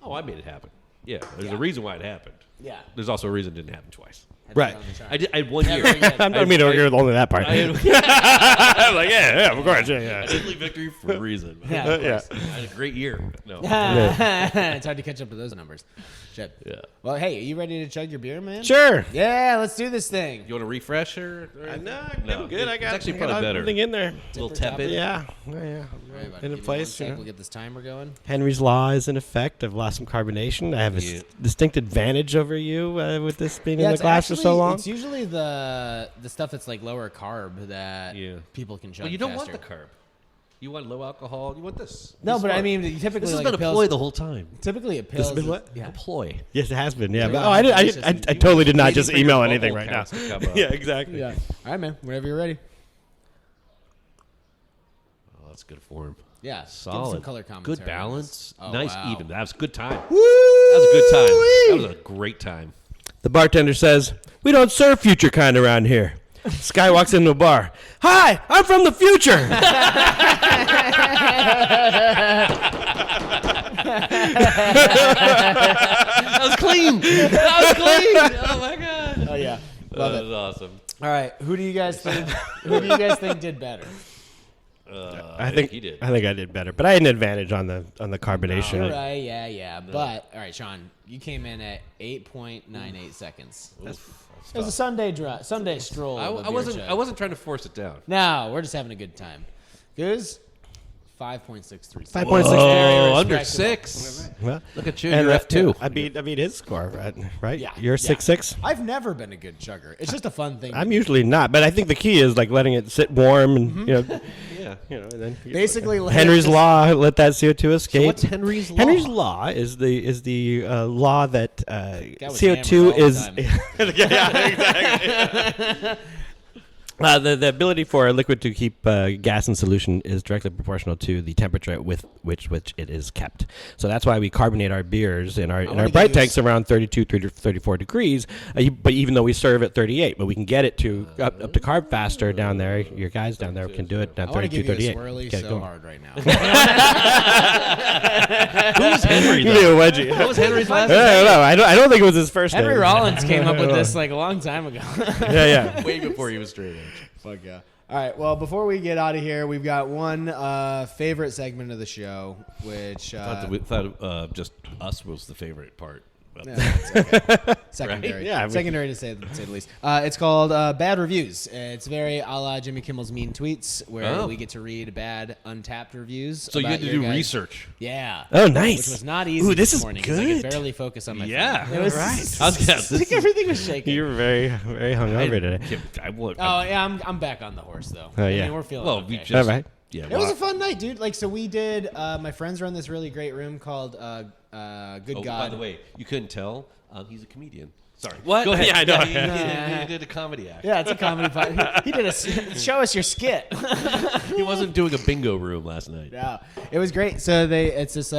Oh, I made it happen. Yeah, there's Yeah. a reason why it happened. Yeah, There's also a reason it didn't happen twice. Had to Right. put on the chart. I had 1 year. Very good. I don't mean to hear only that part. I had, I'm like, yeah, of course, I yeah. did leave Victory for a reason. Yeah, of Yeah. course. I had a great year. No. It's hard to catch up to those numbers. Shit. Yeah. Well, hey, are you ready to chug your beer, man? Sure. Yeah, let's do this thing. You want a refresher? No, No, I'm good. I got it's actually I probably got better. everything in there. A little Tipper tepid. Yeah. All right, buddy, In a give me place, one sec, you know. We'll get this timer going. Henry's Law is in effect. I've lost some carbonation. I have a Yeah. distinct advantage over you with this being in the it's glass for so actually- long. It's usually the stuff that's like lower carb that Yeah. people can chug Well, you don't faster. want the carb. You want low alcohol. You want this. No, This but I one. mean, typically this has like been a pills, ploy the whole time. Typically, a pill. This has been what? Yeah. A ploy. Yes, it has been. Yeah. Yeah, But, I delicious. totally did not Waiting just for your email bubble anything right now. counts to come up. Yeah, exactly. Yeah. All right, man. Whenever you're ready. Oh, that's good form. Yeah. Give Solid. some color commentary. Good on balance. this. Oh, Nice wow. even. That was a good time. Woo! That was a good time. That was a great time. The bartender says, "We don't serve future kind around here." This guy walks into a bar. "Hi, I'm from the future." That was clean. That was clean. Oh my god. Oh yeah. Love That it. was awesome. All right. Who do you guys think? Who do you guys think did better? I think he did. I think I did better, but I had an advantage on the carbonation. You're right. Yeah. But all right, Sean, you came in at 8.98 seconds. It was a Sunday stroll. of a I beer chug. wasn't trying to force it down. No, we're just having a good time. Goose, 5.63. 5.6. Very under respectable. 6. Well, Look at you. and You're F2. I beat his score, right? Yeah. You're 6'6". I've never been a good chugger. It's just a fun thing. I'm usually not, but I think the key is like letting it sit warm and Yeah. and then Basically, let Henry's it- Law, let that CO2 escape. So what's Henry's Law? Henry's Law is the law that was CO2 hammered all is the yeah, exactly. The ability for a liquid to keep gas in solution is directly proportional to the temperature with which it is kept. So that's why we carbonate our beers in our wanna bright give you tanks around 32, 34 degrees. But even though we serve at 38, but we can get it to up to carb faster down there. Your guys down there can do it down I want to 32, give you a 38. swirly Get so going. hard right now. Who was Henry, You though? need a wedgie. What was Henry's last I don't know. I don't think it was his first Henry name. Rollins came up with this like a long time ago. Yeah. Way before he was straight edge. Fuck yeah. All right. Well, before we get out of here, we've got one favorite segment of the show, which thought just us was the favorite part. yeah, it's okay. Secondary. Right? Yeah, I mean- Secondary to say the least. It's called Bad Reviews. It's very a la Jimmy Kimmel's Mean Tweets, where Oh. we get to read bad Untapped reviews. So you about had to your do guys'- research. Yeah. Oh, nice. Which was not easy Ooh, this is 'cause I could good. barely focus on my Yeah. phone. It was Right. I was it's like everything was shaking. You're very, very hungover today. I would. Oh yeah, I'm back on the horse though. Oh, I yeah. mean, we're feeling Well, okay. we just. All right. Yeah. It was a fun night, dude. Like, so we did. My friends run this really great room called Good Oh, God. by the way, you couldn't tell. He's a comedian. Sorry. What? Go ahead. Yeah, I know. He did a comedy act. Yeah, it's a comedy pod. He did a show us your skit. He wasn't doing a bingo room last night. Yeah, it was great. So it's this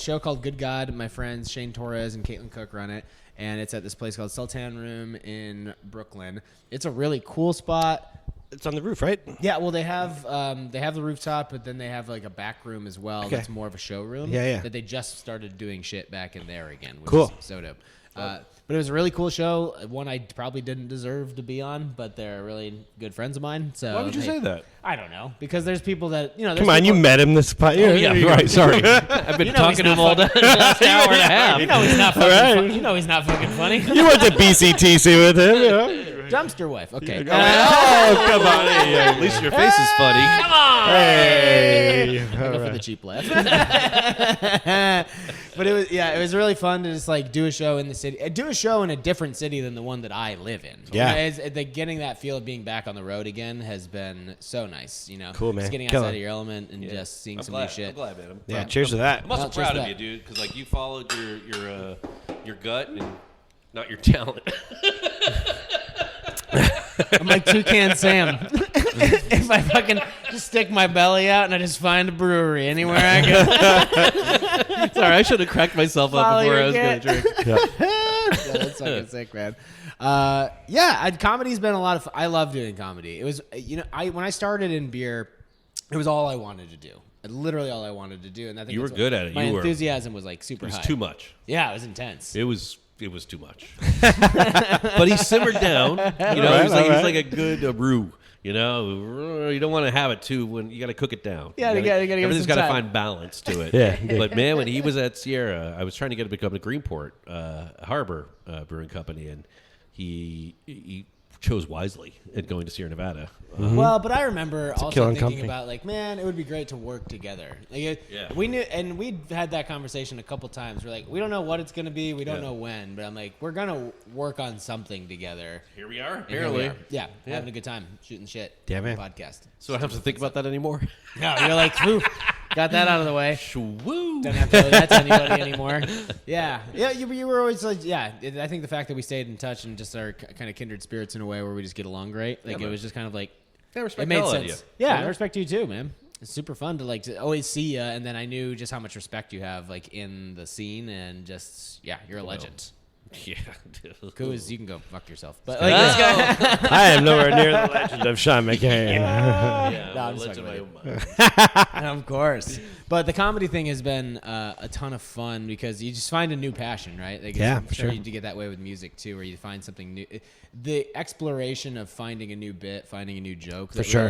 show called Good God. My friends Shane Torres and Caitlin Cook run it, and it's at this place called Sultan Room in Brooklyn. It's a really cool spot. It's on the roof, right? Yeah, well, they have the rooftop, but then they have like a back room as well. Okay. That's more of a showroom. Yeah. That they just started doing shit back in there again. Which Cool. is so dope. But it was a really cool show. One I probably didn't deserve to be on, but they're really good friends of mine. So Why would you say that? I don't know, because there's people that Come on, you met him this spot. Oh, yeah, right. Sorry. I've been talking to him all day, the last hour and a half. You know he's not fucking. You know he's not fucking funny. You went to BCTC with him, you know? Dumpster wife. Okay. Oh, come on. At least your face is funny. Come on. Hey. Go for the cheap laugh. But it was really fun to just like do a show in the city, do a show in a different city than the one that I live in. Yeah. Getting that feel of being back on the road again has been so nice. You know, Cool, man. Just getting Kill outside it. of your element and just seeing some new shit. I'm glad, man. Yeah, cheers to that. I'm also Well, cheers proud to of that. you, dude, because like you followed your gut and not your talent. I'm like Toucan Sam. If I fucking just stick my belly out and I just find a brewery anywhere I go. Sorry, I should have cracked myself up Follow before your I was going to gut. drink. Yeah, that's fucking sick, man. Comedy's been a lot of fun. I love doing comedy. It was, when I started in beer, it was all I wanted to do. Literally all I wanted to do. And I think You were that's good at it. My You were. enthusiasm was like super It was high. too much. Yeah, it was intense. It was too much. But he simmered down. You know, he's like a good brew. You know, you don't want to have it too when you got to cook it down. Yeah, you gotta give it everything's some got to time. find balance to it. Yeah. But man, when he was at Sierra, I was trying to get him to come to Greenport Harbor Brewing Company, and he chose wisely at going to Sierra Nevada. Well, but I remember also killing thinking company. about like, man, it would be great to work together. Like, Yeah. we knew, and we'd had that conversation a couple times. We're like, we don't know what it's gonna be, we don't know when, but I'm like, we're gonna work on something together. Here we are, And here we apparently. are. Yeah, having a good time, shooting shit. Yeah, man. Podcast. So I don't have to think about that anymore. No, you're like, whew, got that out of the way. Shwoo. Don't have to owe that to anybody anymore. Yeah. You were always like, I think the fact that we stayed in touch and just are kind of kindred spirits in a way where we just get along great. Like, Yeah, it man. was just kind of like, I respect it made the hell out of sense. you. Yeah, I respect you too, man. It's super fun to always see you, and then I knew just how much respect you have like in the scene, and just you're a legend. Yeah. Cool as you can go fuck yourself, but like this guy. I am nowhere near the legend of Sean McCain. Yeah, No, I'm I'm just a legend fucking of my own mind. Of course, but the comedy thing has been a ton of fun because you just find a new passion, right? Like, Yeah, I'm for sure sure. you get that way with music too, where you find something new. The exploration of finding a new bit, finding a new joke that sure.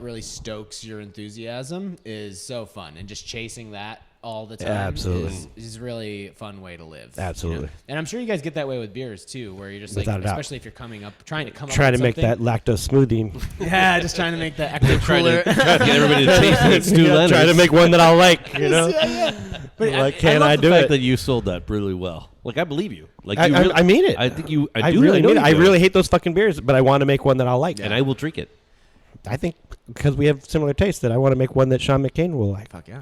really stokes your enthusiasm is so fun, and just chasing that all the time Yeah, absolutely. is really a fun way to live. Absolutely. And I'm sure you guys get that way with beers too, where you're just like, Without a doubt. especially if you're coming up, trying to come up Trying to with make something. that lactose smoothie. Yeah, just trying to make that ecto Trying cooler. to get everybody to taste it. Stu Leonard's. Trying to make one that I'll like, you know? But Like, can love I the do fact it? that you sold that really well. Like, I believe you. Like, I you really, I mean it. I think you. I do. really know mean it. you I do. really hate those fucking beers, but I want to make one that I'll like. and I will drink it. I think because we have similar tastes that I want to make one that Sean McCain will like. Fuck yeah.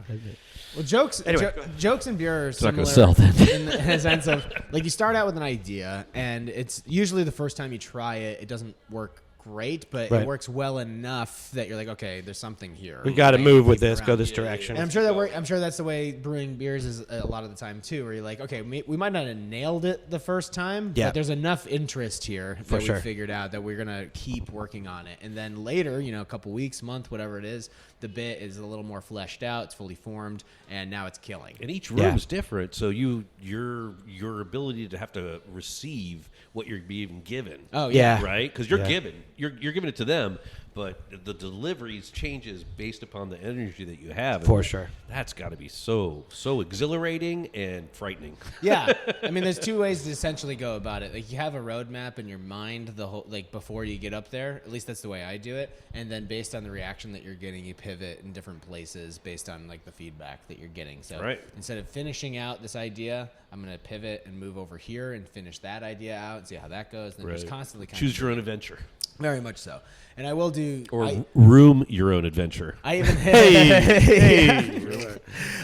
Well, jokes and beer are not similar gonna sell then. in the sense of like you start out with an idea, and it's usually the first time you try it, it doesn't work great, but Right. it works well enough that you're like, okay, there's something here. We got to Right? move with Keep this, around. go this direction. And I'm sure that's the way brewing beers is a lot of the time too, where you're like, okay, we might not have nailed it the first time, Yeah. but there's enough interest here For that sure. we figured out that we're gonna keep working on it, and then later, a couple weeks, month, whatever it is, the bit is a little more fleshed out, it's fully formed, and now it's killing. And each Yeah. room's different, so your ability to have to receive what you're being given. Oh Yeah. Right? Because you're Yeah. given. You're giving it to them, but the deliveries changes based upon the energy that you have. For And sure. That's got to be so exhilarating and frightening. Yeah, I mean, there's two ways to essentially go about it. Like, you have a roadmap in your mind the whole before you get up there. At least that's the way I do it. And then based on the reaction that you're getting, you pivot in different places based on the feedback that you're getting. So Right. instead of finishing out this idea, I'm gonna pivot and move over here and finish that idea out and see how that goes. And then just constantly choose your own adventure, very much so. And I will do or room your own adventure. I even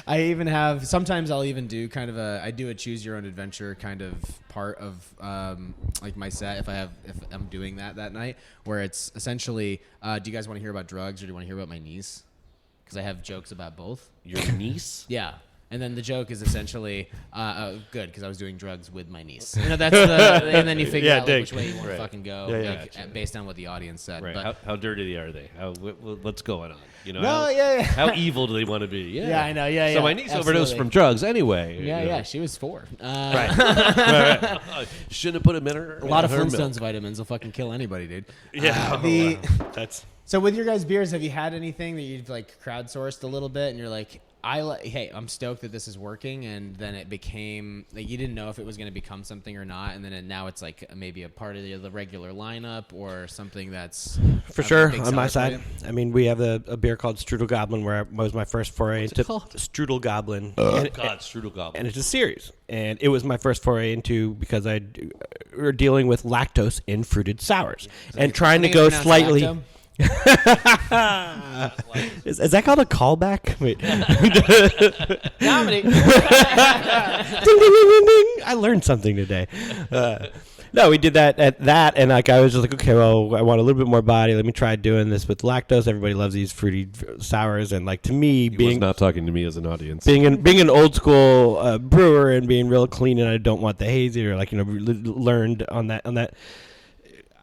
I even have sometimes I'll even do kind of I do a choose your own adventure kind of part of my set if I'm doing that night, where it's essentially do you guys want to hear about drugs or do you want to hear about my niece? Because I have jokes about both. Your niece? Yeah. And then the joke is essentially, good, because I was doing drugs with my niece. You know, that's the, and then you figure out like, which way you want to fucking go, based on what the audience said. Right. But, How dirty are they? What's going on? You know, no, how evil do they want to be? Yeah, I know. Yeah, so my niece overdosed from drugs anyway. Yeah. She was 4. Right. Shouldn't have put them in her. A lot of Flintstones vitamins will fucking kill anybody, dude. Yeah. That's. So with your guys' beers, have you had anything that you've like crowdsourced a little bit, and you're like, hey, I'm stoked that this is working, and then it became like you didn't know if it was going to become something or not, and then now it's like maybe a part of the regular lineup or something that's for sure on my side. I mean, we have a beer called Strudel Goblin, where it was my first foray into Strudel Goblin. Strudel Goblin, and it's a series, and it was my first foray into because we were dealing with lactose in fruited sours and trying to go slightly. Lacto? Is that called a callback? Wait. Comedy. Ding, ding, ding, ding, ding. I learned something today. No, we did that and like I was just like, okay, well, I want a little bit more body. Let me try doing this with lactose. Everybody loves these fruity sours, and like to me, he was not talking to me as an audience. Being an old school brewer and being real clean, and I don't want the hazy or like learned on that.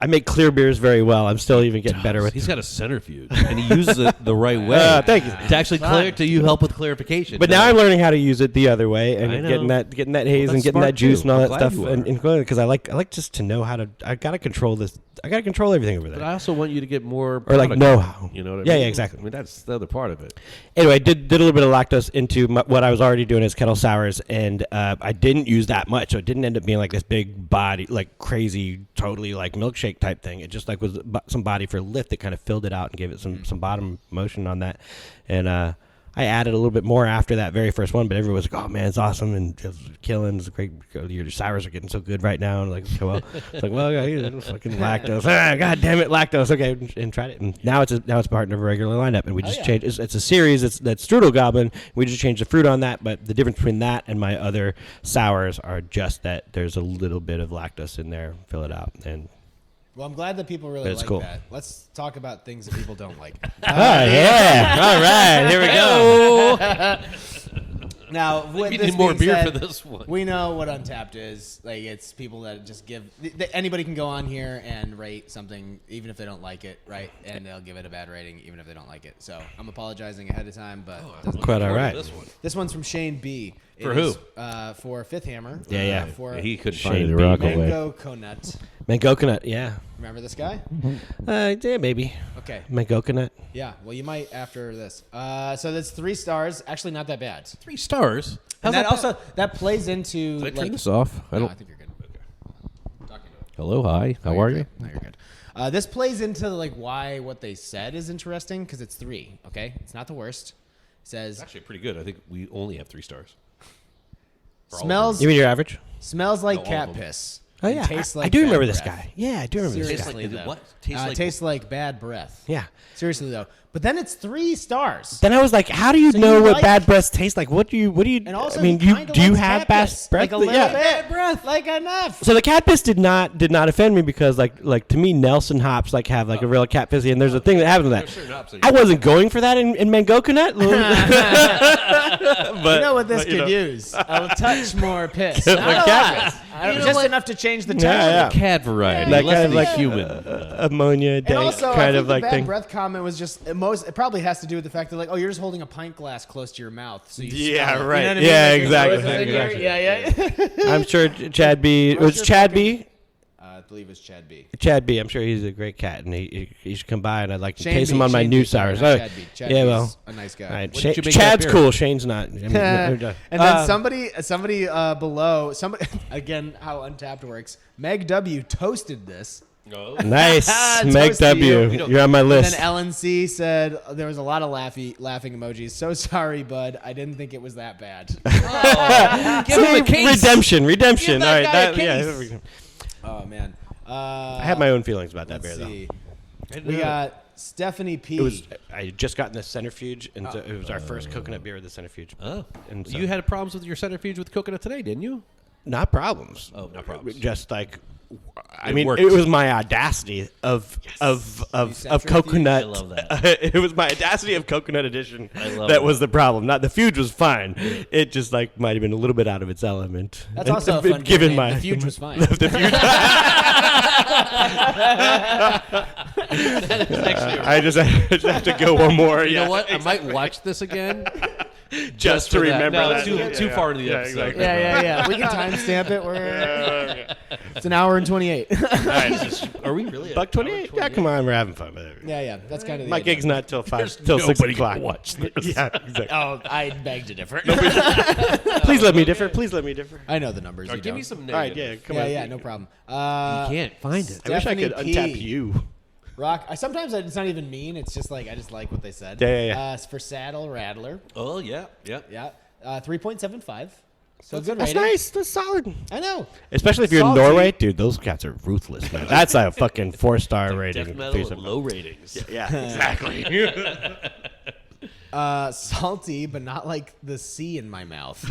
I make clear beers very well. I'm still even getting better with. He's got a centrifuge, and he uses it the right way. Thank you. To actually to you help with clarification. But now I'm learning how to use it the other way and getting that haze and getting that juice and all that stuff. And because I like just to know how to. I gotta control this. I gotta control everything over there. But I also want you to get more or like know-how. You know what I mean? Yeah, exactly. I mean that's the other part of it. Anyway, I did a little bit of lactose into what I was already doing as kettle sours, and I didn't use that much, so it didn't end up being like this big body, like crazy, totally like milkshake type thing. It just like was some body for lift that kind of filled it out and gave it some bottom motion on that, and I added a little bit more after that very first one, but everyone was like, "Oh man, it's awesome and it's killing. It's great. Your sours are getting so good right now." And like, okay, well, it's like, well, yeah, fucking lactose. God damn it, lactose. Okay, and tried it, and now it's part of a regular lineup, and we just changed. It's a series. That's Strudel Goblin. We just changed the fruit on that, but the difference between that and my other sours are just that there's a little bit of lactose in there. Fill it out and. Well, I'm glad that people really like cool. that. Let's talk about things that people don't like. Yeah. All right. Here we go. Now, we need more beer for this one. We know what Untapped is. Like, it's people that just give. Anybody can go on here and rate something, even if they don't like it, right? And they'll give it a bad rating, even if they don't like it. So I'm apologizing ahead of time, but quite all right. This one's from Shane B. For who? For Fifth Hammer. Yeah. For he could Shane find it B. a Rockaway. Mango Coconut. Mango Coconut, yeah. Remember this guy? Yeah, maybe. Okay. Mango Coconut. Yeah. Well, you might after this. So that's 3 stars. Actually, not that bad. 3 stars. And that plays into. Did I turn this off? I think you're good. Okay. Hello, hi. How are you? No, you're good. This plays into like why what they said is interesting because it's 3. Okay, it's not the worst. It says It's actually pretty good. I think we only have 3 stars. Smells. You mean your average? Smells like No, all cat of them. piss. Oh yeah, Tastes like I do bad remember this breath. guy. Yeah, I do remember this guy. Seriously, though. What? Tastes like bad breath. Yeah. Seriously though, but then it's 3 stars. Then I was like, how do you So know you what like- bad breath tastes like? What do you? And also, I mean, he kinda do you likes have cat bad piss. breath? Like a little Yeah. bit. Bad breath, like enough. So the cat piss did not offend me because like to me Nelson hops like have like a real cat pissy, and there's a thing that happens with that. Certain hops that I wasn't going for that in Mango Coconut. But You know what this could use? A touch more piss. Not a cat lot. Just enough to change the tone. Yeah. Cat variety. Like Less kind of than like human. ammonia And dank also, I kind think of like the bad thing. breath comment was just it probably has to do with the fact that like, oh, you're just holding a pint glass close to your mouth, so you Yeah, smell it. right. You know what I mean? Yeah, Like, exactly. it's like, Exactly. Yeah. I'm sure Chad B. I'm Was sure Chad fucking- B. I believe it's Chad B. Chad B. I'm sure he's a great cat, and he should come by, and I'd like to Shane taste B, him on my Shane new B, sorry, sours. not Oh, Chad B. Chad yeah, B's well, a nice guy. all right. When did you make Chad's that beer? cool. Shane's not. I mean, we're done. And then somebody below, somebody again, how Untapped works. Meg W toasted this. No. Nice, Meg Toast to you. W. You're on my And list. then Ellen C said there was a lot of laughing emojis. So sorry, bud. I didn't think it was that bad. Give him a case. Redemption. Give that All right, guy a yeah. Oh man. I have my own feelings about that beer, Let's though. see. We got Stephanie P. It was. I had just gotten the centrifuge, and so it was our first coconut beer with the centrifuge. Oh. And so, You had problems with your centrifuge with coconut today, didn't you? not problems. Oh, not problems. Just like I mean, worked. it was my audacity of coconut. I love that. It was my audacity of coconut edition love that was the problem. Not the Fuge was fine. It just like might have been a little bit out of its element. That's also a fun given name. my The Fuge was fine. The Fuge. I just have to go one more. You know what? I might watch this again. Just to for that. remember No, that. it's too far into the episode. exactly. Yeah. We can timestamp it. It's an hour and 28. Are we really? Buck 28? Yeah, come on, we're having fun with it. Yeah. That's kind of the My idea. gig's not till 6 nobody o'clock. can watch this. Yeah, exactly. Oh, I beg to differ. Please let me differ. Please let me differ. I know the numbers. You Give don't. me some All right, negative. yeah, come on. Yeah, no problem. You can't find it. I wish I could Stephanie untap P. you. Rock. Sometimes it's not even mean. It's just like I just like what they said. Yeah. It's for Saddle Rattler. Oh yeah. Yeah. 3.75. So good That's rating. nice. That's solid. I know. Especially if you're Salty. in Norway. Dude, those cats are ruthless, man. That's a fucking 4-star rating. Death metal with low ratings. Yeah, exactly. Salty, but not like the C in my mouth.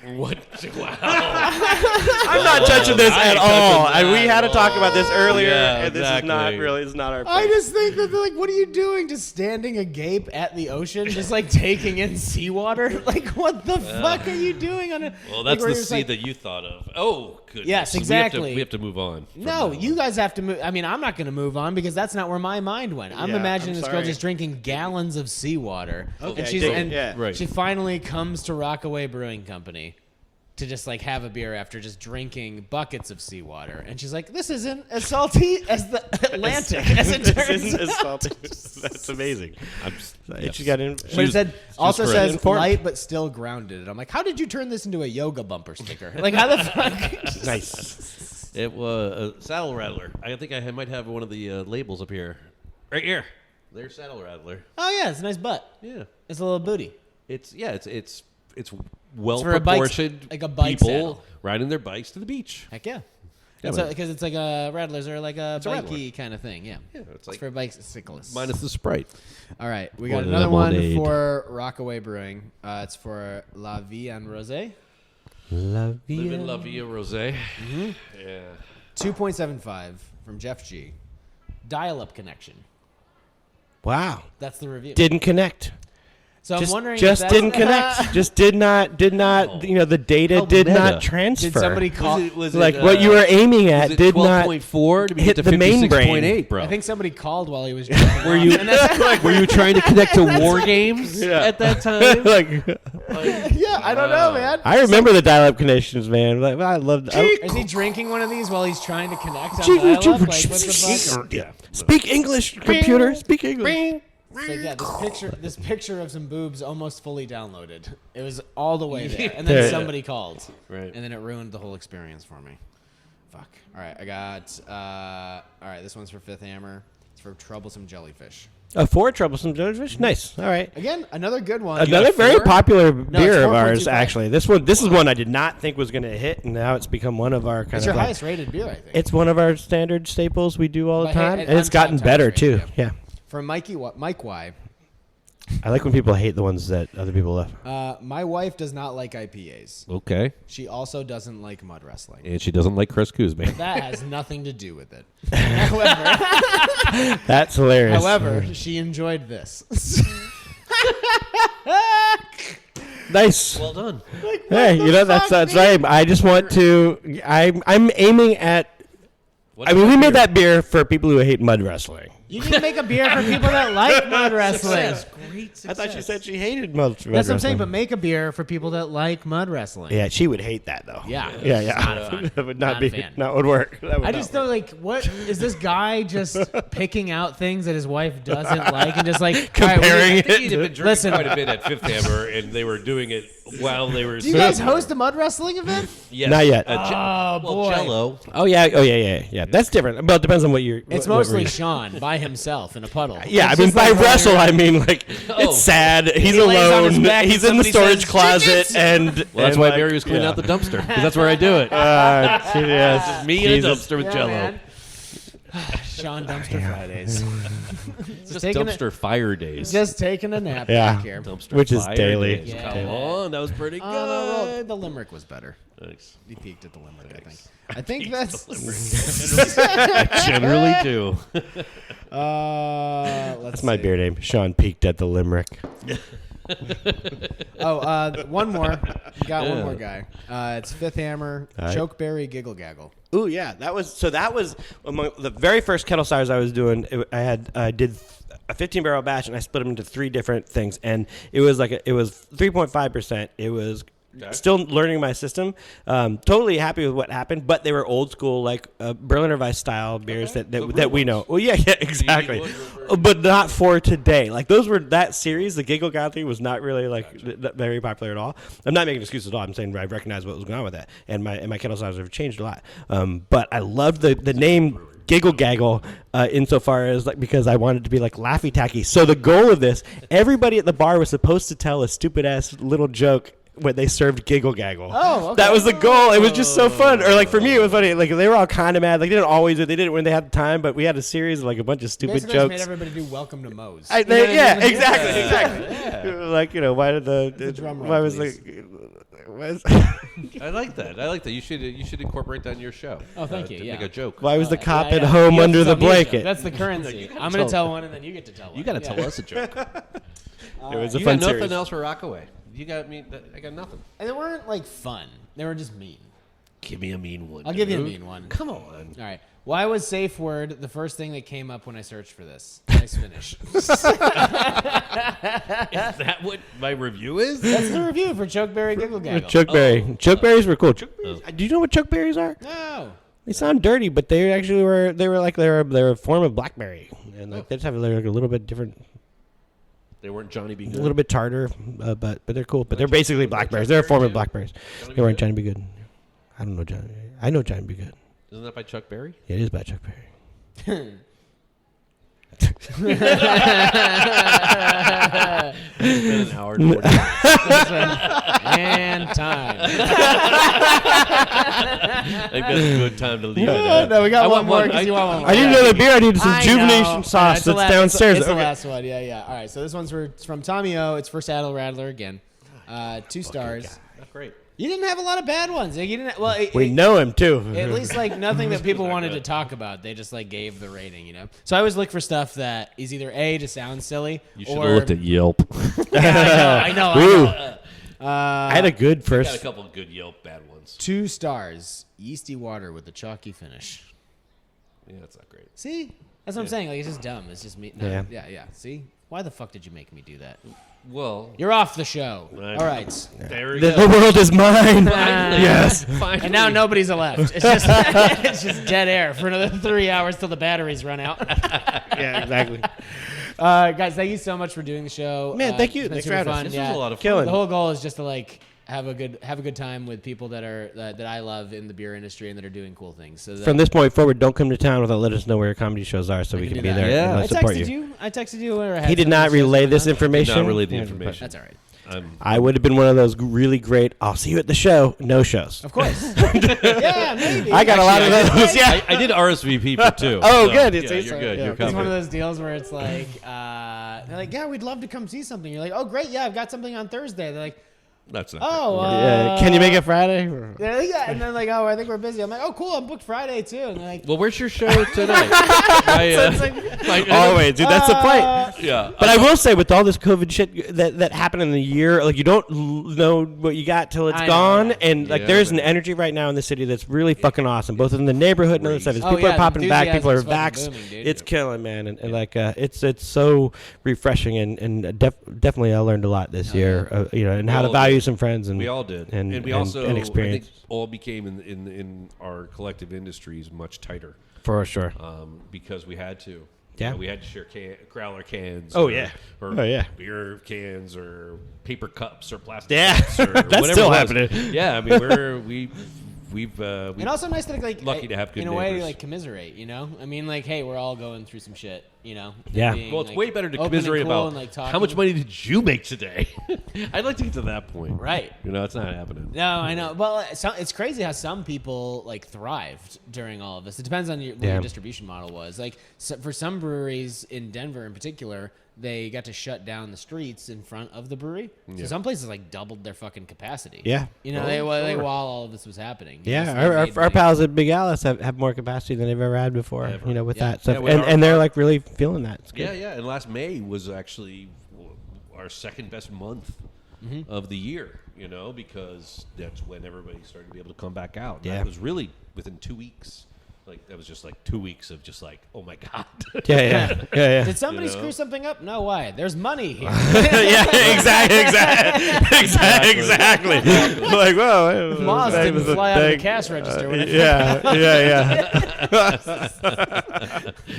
What? Wow. I'm not touching this I at ain't all. touching that We had to at talk about this all. earlier, Yeah, and this is not exactly. really. It's not our. I place. just think that they're like, what are you doing? Just standing agape at the ocean, just like taking in seawater? Like, what the fuck are you doing on a? Well, like, that's where the you're just sea like, that you thought of. Oh, goodness. Yes, So exactly. We have to move on. from No, that you one. guys have to move. I mean, I'm not going to move on because that's not where my mind went. I'm Yeah, imagining I'm this girl sorry. just drinking gallons of seawater, Okay, and she's dig it, and yeah. Right. she finally comes to Rockaway Brewing Company to just like have a beer after just drinking buckets of seawater, and she's like, "This isn't as salty as the Atlantic as it This turns isn't as out." salty. That's amazing. Yes. She got in. But it said also correct. says Informed. light but still grounded. And I'm like, how did you turn this into a yoga bumper sticker? Like, how the fuck? Nice. It was Saddle Rattler. I think I might have one of the labels up here. Right here. There's Saddle Rattler. Oh yeah, it's a nice butt. Yeah. It's a little booty. It's well for a bike- proportioned like a bike people saddle. riding their bikes to the beach. Heck yeah. Yeah, Because it's like a Rattlers are like a a Rattler. bikey kind of thing. Yeah. Yeah, it's It's like for bicyclists. minus the Sprite. All right, we got Or another one lemonade. for Rockaway Brewing. It's for La Vie en Rosé. Love Live in La Via Rosé. Mm-hmm. Yeah. 2.75 from Jeff G. Dial-up connection. Wow. That's the review. Didn't connect. So I'm wondering if Just that's- didn't connect. Just did not. You know, the data How did meta. not transfer. Did somebody call? like what you were aiming at did not 12.4 to hit get to the main brain. 56.8, bro. I think somebody called while he was drinking. Were you were you trying to connect to war games Yeah. at that time? like Yeah, I don't know, man. I remember the dial-up connections, man. Like I loved. Is he drinking one of these while he's trying to connect on dial-up? Like, what the fuck? Yeah. Speak English, computer. Speak English. So yeah, this picture of some boobs almost fully downloaded. It was all the way there, and then Yeah. somebody called, Right. and then it ruined the whole experience for me. Fuck. All right, I got. All right, this one's for Fifth Hammer. It's for Troublesome Jellyfish. Four troublesome jellyfish. Nice. All right. Again, another good one. Another very four? popular it's beer of 4.25. ours, actually. This is one I did not think was going to hit, and now it's become one of our kind It's of your like, highest rated beer, I think. it's one of our standard staples we do all the But hey, time, it- and it's gotten Untapped better highest too. rated, Yeah. For Mike Y. I like when people hate the ones that other people love. My wife does not like IPAs. Okay. She also doesn't like mud wrestling. And she doesn't like Chris Cuzme. That has nothing to do with it. However, That's hilarious. she enjoyed this. Nice. Well done. Hey, you know that's right. I just want to. I'm aiming at. I mean, we made that beer for people who hate mud wrestling. You need to make a beer for people that like mud wrestling. Great I thought she said she hated mud wrestling. That's what I'm saying, but make a beer for people that like mud wrestling. Yeah, she would hate that though. Yeah. Yeah. Not a fan. That would Not not a be. fan. That would work. That would I not just work. thought, like, what is this guy just picking out things that his wife doesn't like and just like Comparing I think he'd have been drinking Listen. quite a bit at Fifth Hammer, and they were doing it while they were. Do you guys host a mud wrestling event? Yes. Not yet. Oh, boy. Jello. Oh yeah. That's different. But it depends on what you're. It's what mostly region. Sean by himself in a puddle. Yeah, It's I mean just by like wrestle, when I you're- mean like Oh. it's sad. He's He lays on his alone. back and He's in the somebody storage says, closet, "Chickens!" and Well, that's and why like, Mary was cleaning yeah. out the dumpster, because that's where I do it. Yes. Me in a Jesus. dumpster with Yeah, Jello. man. Sean Dumpster Fridays. Just dumpster fire days. Just taking a nap Yeah. back here. Dumpster Which is fire daily. days. Yeah. Come on, that was pretty good. No, the limerick was better. Thanks. He peaked at the limerick, I think. I think that's. I generally do. Let's That's my see. beer name. Sean peaked at the Limerick. One more. We got one Yeah. more guy. It's Fifth Hammer, All right. Chokeberry Giggle Gaggle. Ooh, yeah, that was among the very first kettle sours I was doing. I did a 15-barrel batch, and I split them into 3 different things, and it was 3.5%. It was still learning my system. Totally happy with what happened, but they were old school, like Berliner Weiss style beers that we know. Well, yeah, exactly, but not for today. Like those were that series. The Giggle Gaggle was not really very popular at all. I'm not making excuses at all. I'm saying I recognize what was going on with that, and my kettle sours have changed a lot. But I loved the name Giggle Gaggle insofar as because I wanted to be like Laffy Tacky. So the goal of this, everybody at the bar was supposed to tell a stupid ass little joke when they served Giggle Gaggle. Oh, okay. That was the goal. It was just so fun. Or for me, it was funny. Like they were all kind of mad. Like they didn't always do it. They did it when they had the time. But we had a series of a bunch of stupid Basically, jokes. made everybody do Welcome to Moe's. Exactly. Yeah. Like why did the drum roll, why was please. I like that. You should incorporate that in your show. Oh, thank you. Yeah. Make a joke. why was the cop Yeah, at yeah. home You have under to the tell me a joke. blanket? That's the currency. I'm going to tell one, and then you get to tell one. You got to Yeah. tell us a joke. It was a You fun got nothing series. else for Rockaway. You got me. I got nothing. And they weren't fun. They were just mean. Give me a mean one. I'll give you a dude. mean one. Come on. All right. Why was safe word the first thing that came up when I searched for this? Nice finish. Is that what my review is? That's the review for Chokeberry Giggle Gaggle. Chokeberry. Chokeberries were cool. Do you know what chokeberries are? No. They sound dirty, but they actually were. They were a form of blackberry, and they just have a little bit different. They weren't Johnny B. A Good. little bit tartar, but they're cool. But they're basically blackberries. They're a form of blackberries. They weren't Johnny B. Good. I don't know Johnny. I know Johnny B. Good. Isn't that by Chuck Berry? It is by Chuck Berry. It's been an hour and 40 minutes. And time. I think that's a good time to leave it at. No, we got I one want more one. because you want one more. I need another beer. I need some I Juvenation know. sauce It's the that's la- downstairs. It's the Okay. last one. Yeah. All right. So this one's from Tommy O. It's for Saddle Rattler again. 2 stars. That's great. You didn't have a lot of bad ones. You didn't. Well, We know him too. at least nothing that people wanted to talk about. They just gave the rating, So I always look for stuff that is either A, to sound silly, You should or have looked at Yelp. Yeah, I know. Ooh. I had a good Got first. a couple of good Yelp bad ones. 2 stars. Yeasty water with the chalky finish. Yeah, that's not great. See, that's what I'm saying. It's just dumb. It's just me. No, Yeah. yeah. See, why the fuck did you make me do that? Well, You're off the show. Right. All right. there we The go. world is mine. Finally. Yes. Finally. And now nobody's left. It's just it's just dead air for another 3 hours till the batteries run out. Yeah, exactly. Guys, thank you so much for doing the show. Man, thank you. It's been Thanks for super having us. fun. This Yeah. was a lot of fun. Killing. The whole goal is just to have a good time with people that are that I love in the beer industry and that are doing cool things. So that, From this point forward, don't come to town without letting us know where your comedy shows are, so we can can do be that. there Yeah. and I support texted you. you. I texted you. Where I had He did some not of the shows relay going this on. information. Not really the Yeah, information. That's all right. I would have been one of those really great. I'll see you at the show. No shows. Of course. Yeah, maybe. I got a lot of those. Yeah. I did RSVP for 2. Oh, so, good. Yeah, It's- you're it's- good. yeah, You're okay. It's one of covered. those deals where it's they're like, yeah, we'd love to come see something. You're like, oh, great, yeah, I've got something on Thursday. They're like, That's not oh, Yeah. Can you make it Friday? they're like, yeah, and then oh, I think we're busy. I'm like, oh, cool, I'm booked Friday too. And they're like, Well, where's your show tonight? Always, dude. That's the point. Yeah. But I will say, with all this COVID shit that happened in the year, you don't know what you got till it's I know, gone. yeah. And Yeah, there's an man. energy right now in the city that's really fucking awesome, both in the neighborhood and other stuff. As Oh, people yeah, are popping the back, people are enthusiasm's fucking vaxxed. booming, dude. It's killing, man. And it's so refreshing. And definitely, I learned a lot this year. And how to all value did. some friends. And We all did, and we also and experience. I think all became in our collective industries much tighter For sure. because we had to. Yeah. We had to share growler cans. Oh, or, yeah. Or Oh, yeah. beer cans or paper cups or plastic Yeah. cups or That's whatever still it was. happening. Yeah, I mean we've and also nice to lucky to have good in a way neighbors. commiserate. I mean, hey, we're all going through some shit. you know. Yeah. being, Well, it's like, way better to open and commiserate cool about and, like, how much talking. money did you make today. I'd like to get to that point. Right. You know, it's not happening. No, I know. Well, it's crazy how some people like thrived during all of this. It depends on what your distribution model was. Like for some breweries in Denver, in particular, they got to shut down the streets in front of the brewery. So some places like doubled their fucking capacity. Yeah. You know, while all of this was happening. You know, so they Yeah, made our money. pals at Big Alice have more capacity than they've ever had before. You know, with Yeah. that stuff, Yeah, and they're like really feeling that. It's good. Yeah. And last May was actually our second best month of the year, you know, because that's when everybody started to be able to come back out. Yeah. That was really within 2 weeks. Like, that was just like 2 weeks of just like, oh my God. Yeah. Did somebody You know? screw something up? No, why? There's money here. exactly. Like, whoa. Moss didn't fly out of the cash register. When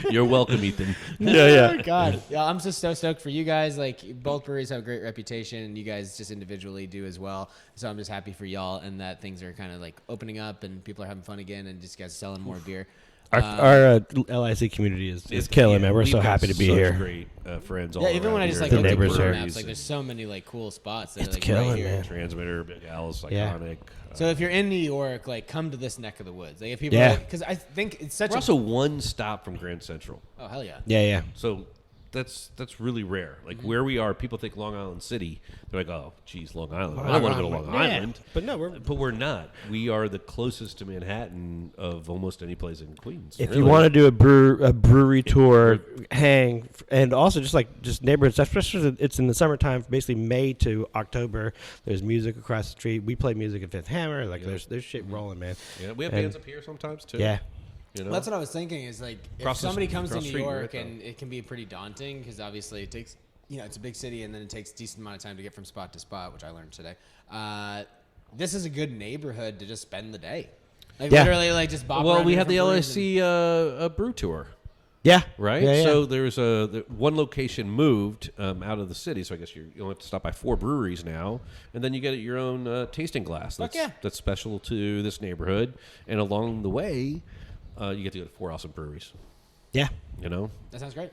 You're welcome, Ethan. Oh, God. Yeah, I'm just so stoked for you guys. Like, both breweries have a great reputation, and you guys just individually do as well. So I'm just happy for y'all and that things are kind of like opening up and people are having fun again and just guys selling more beer. Our LIC community is killing, man. We're We've so got happy to be such here. Great friends all Yeah, even around when I just here. like The look at neighbors brewery here. maps, like there's so many like cool spots that It's are like killing, right here. man. Transmitter, Big Alice, Yeah. iconic. So if you're in New York, like come to this neck of the woods. Like if people, Yeah. because I think it's such We're a also one stop from Grand Central. oh hell yeah. Yeah. So that's really rare. Like where we are, people think Long Island City. They're like, oh, geez, Long Island. I don't want to go to Long Island. But no, But we're not. We are the closest to Manhattan of almost any place in Queens. if really. you want to do a brewery tour, hang, and also just neighborhoods, especially it's in the summertime, basically May to October. There's music across the street. We play music at Fifth Hammer. Like there's shit rolling, man. Yeah, we have And- bands up here sometimes too. Yeah. You know? That's what I was thinking. Is like if Across the- somebody comes to across New the street, York right and it can be pretty daunting because obviously it takes it's a big city and then it takes a decent amount of time to get from spot to spot, which I learned today. This is a good neighborhood to just spend the day. Like Yeah. literally, like just bop Well, around we to have the different breweries LIC Brew Tour. Yeah. Right, Yeah. so there's one location moved out of the city, so I guess you only have to stop by 4 breweries now, and then you get your own tasting glass. That's special to this neighborhood, and along the way, you get to go to 4 awesome breweries. Yeah. You know, That sounds great.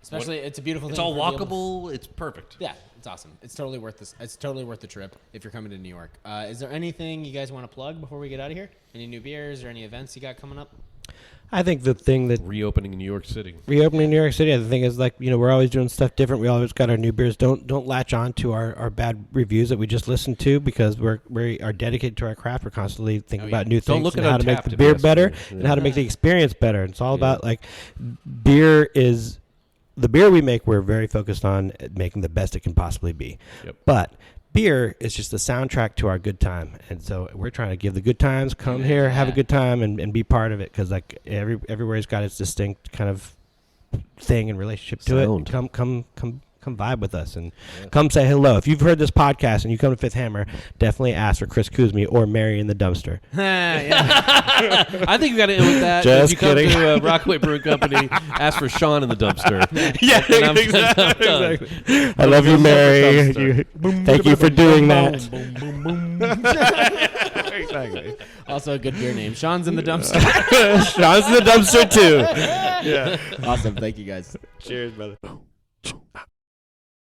Especially, it's a beautiful. it's thing all for people- walkable. It's perfect. Yeah, it's awesome. It's totally worth this. It's totally worth the trip if you're coming to New York. Is there anything you guys want to plug before we get out of here? Any new beers or any events you got coming up? I think the thing that Reopening in New York City. reopening New York City, the thing is, like, we're always doing stuff different. We always got our new beers. Don't latch on to our bad reviews that we just listened to because we are dedicated to our craft. We're constantly thinking about new Don't things look and at how to make Untappd the if beer you ask better me. and how to make the experience better. It's all about like the beer we make. We're very focused on making the best it can possibly be. Yep. But beer is just the soundtrack to our good time, and so we're trying to give the good times. Come here, have a good time, and be part of it because like everywhere's got its distinct kind of thing and relationship to Sound. it. Come vibe with us and come say hello. If you've heard this podcast and you come to Fifth Hammer, definitely ask for Chris Cuzme or Mary in the Dumpster. I think you got to end with that. Just if you kidding. come to Rockaway Brewing Company, ask for Sean in the dumpster. Yeah, And I'm done. exactly. I love you, Mary. Thank you for doing that. Exactly. Also a good beer name. Sean's in the dumpster. Sean's in the dumpster too. Awesome. Thank you guys. Cheers, brother.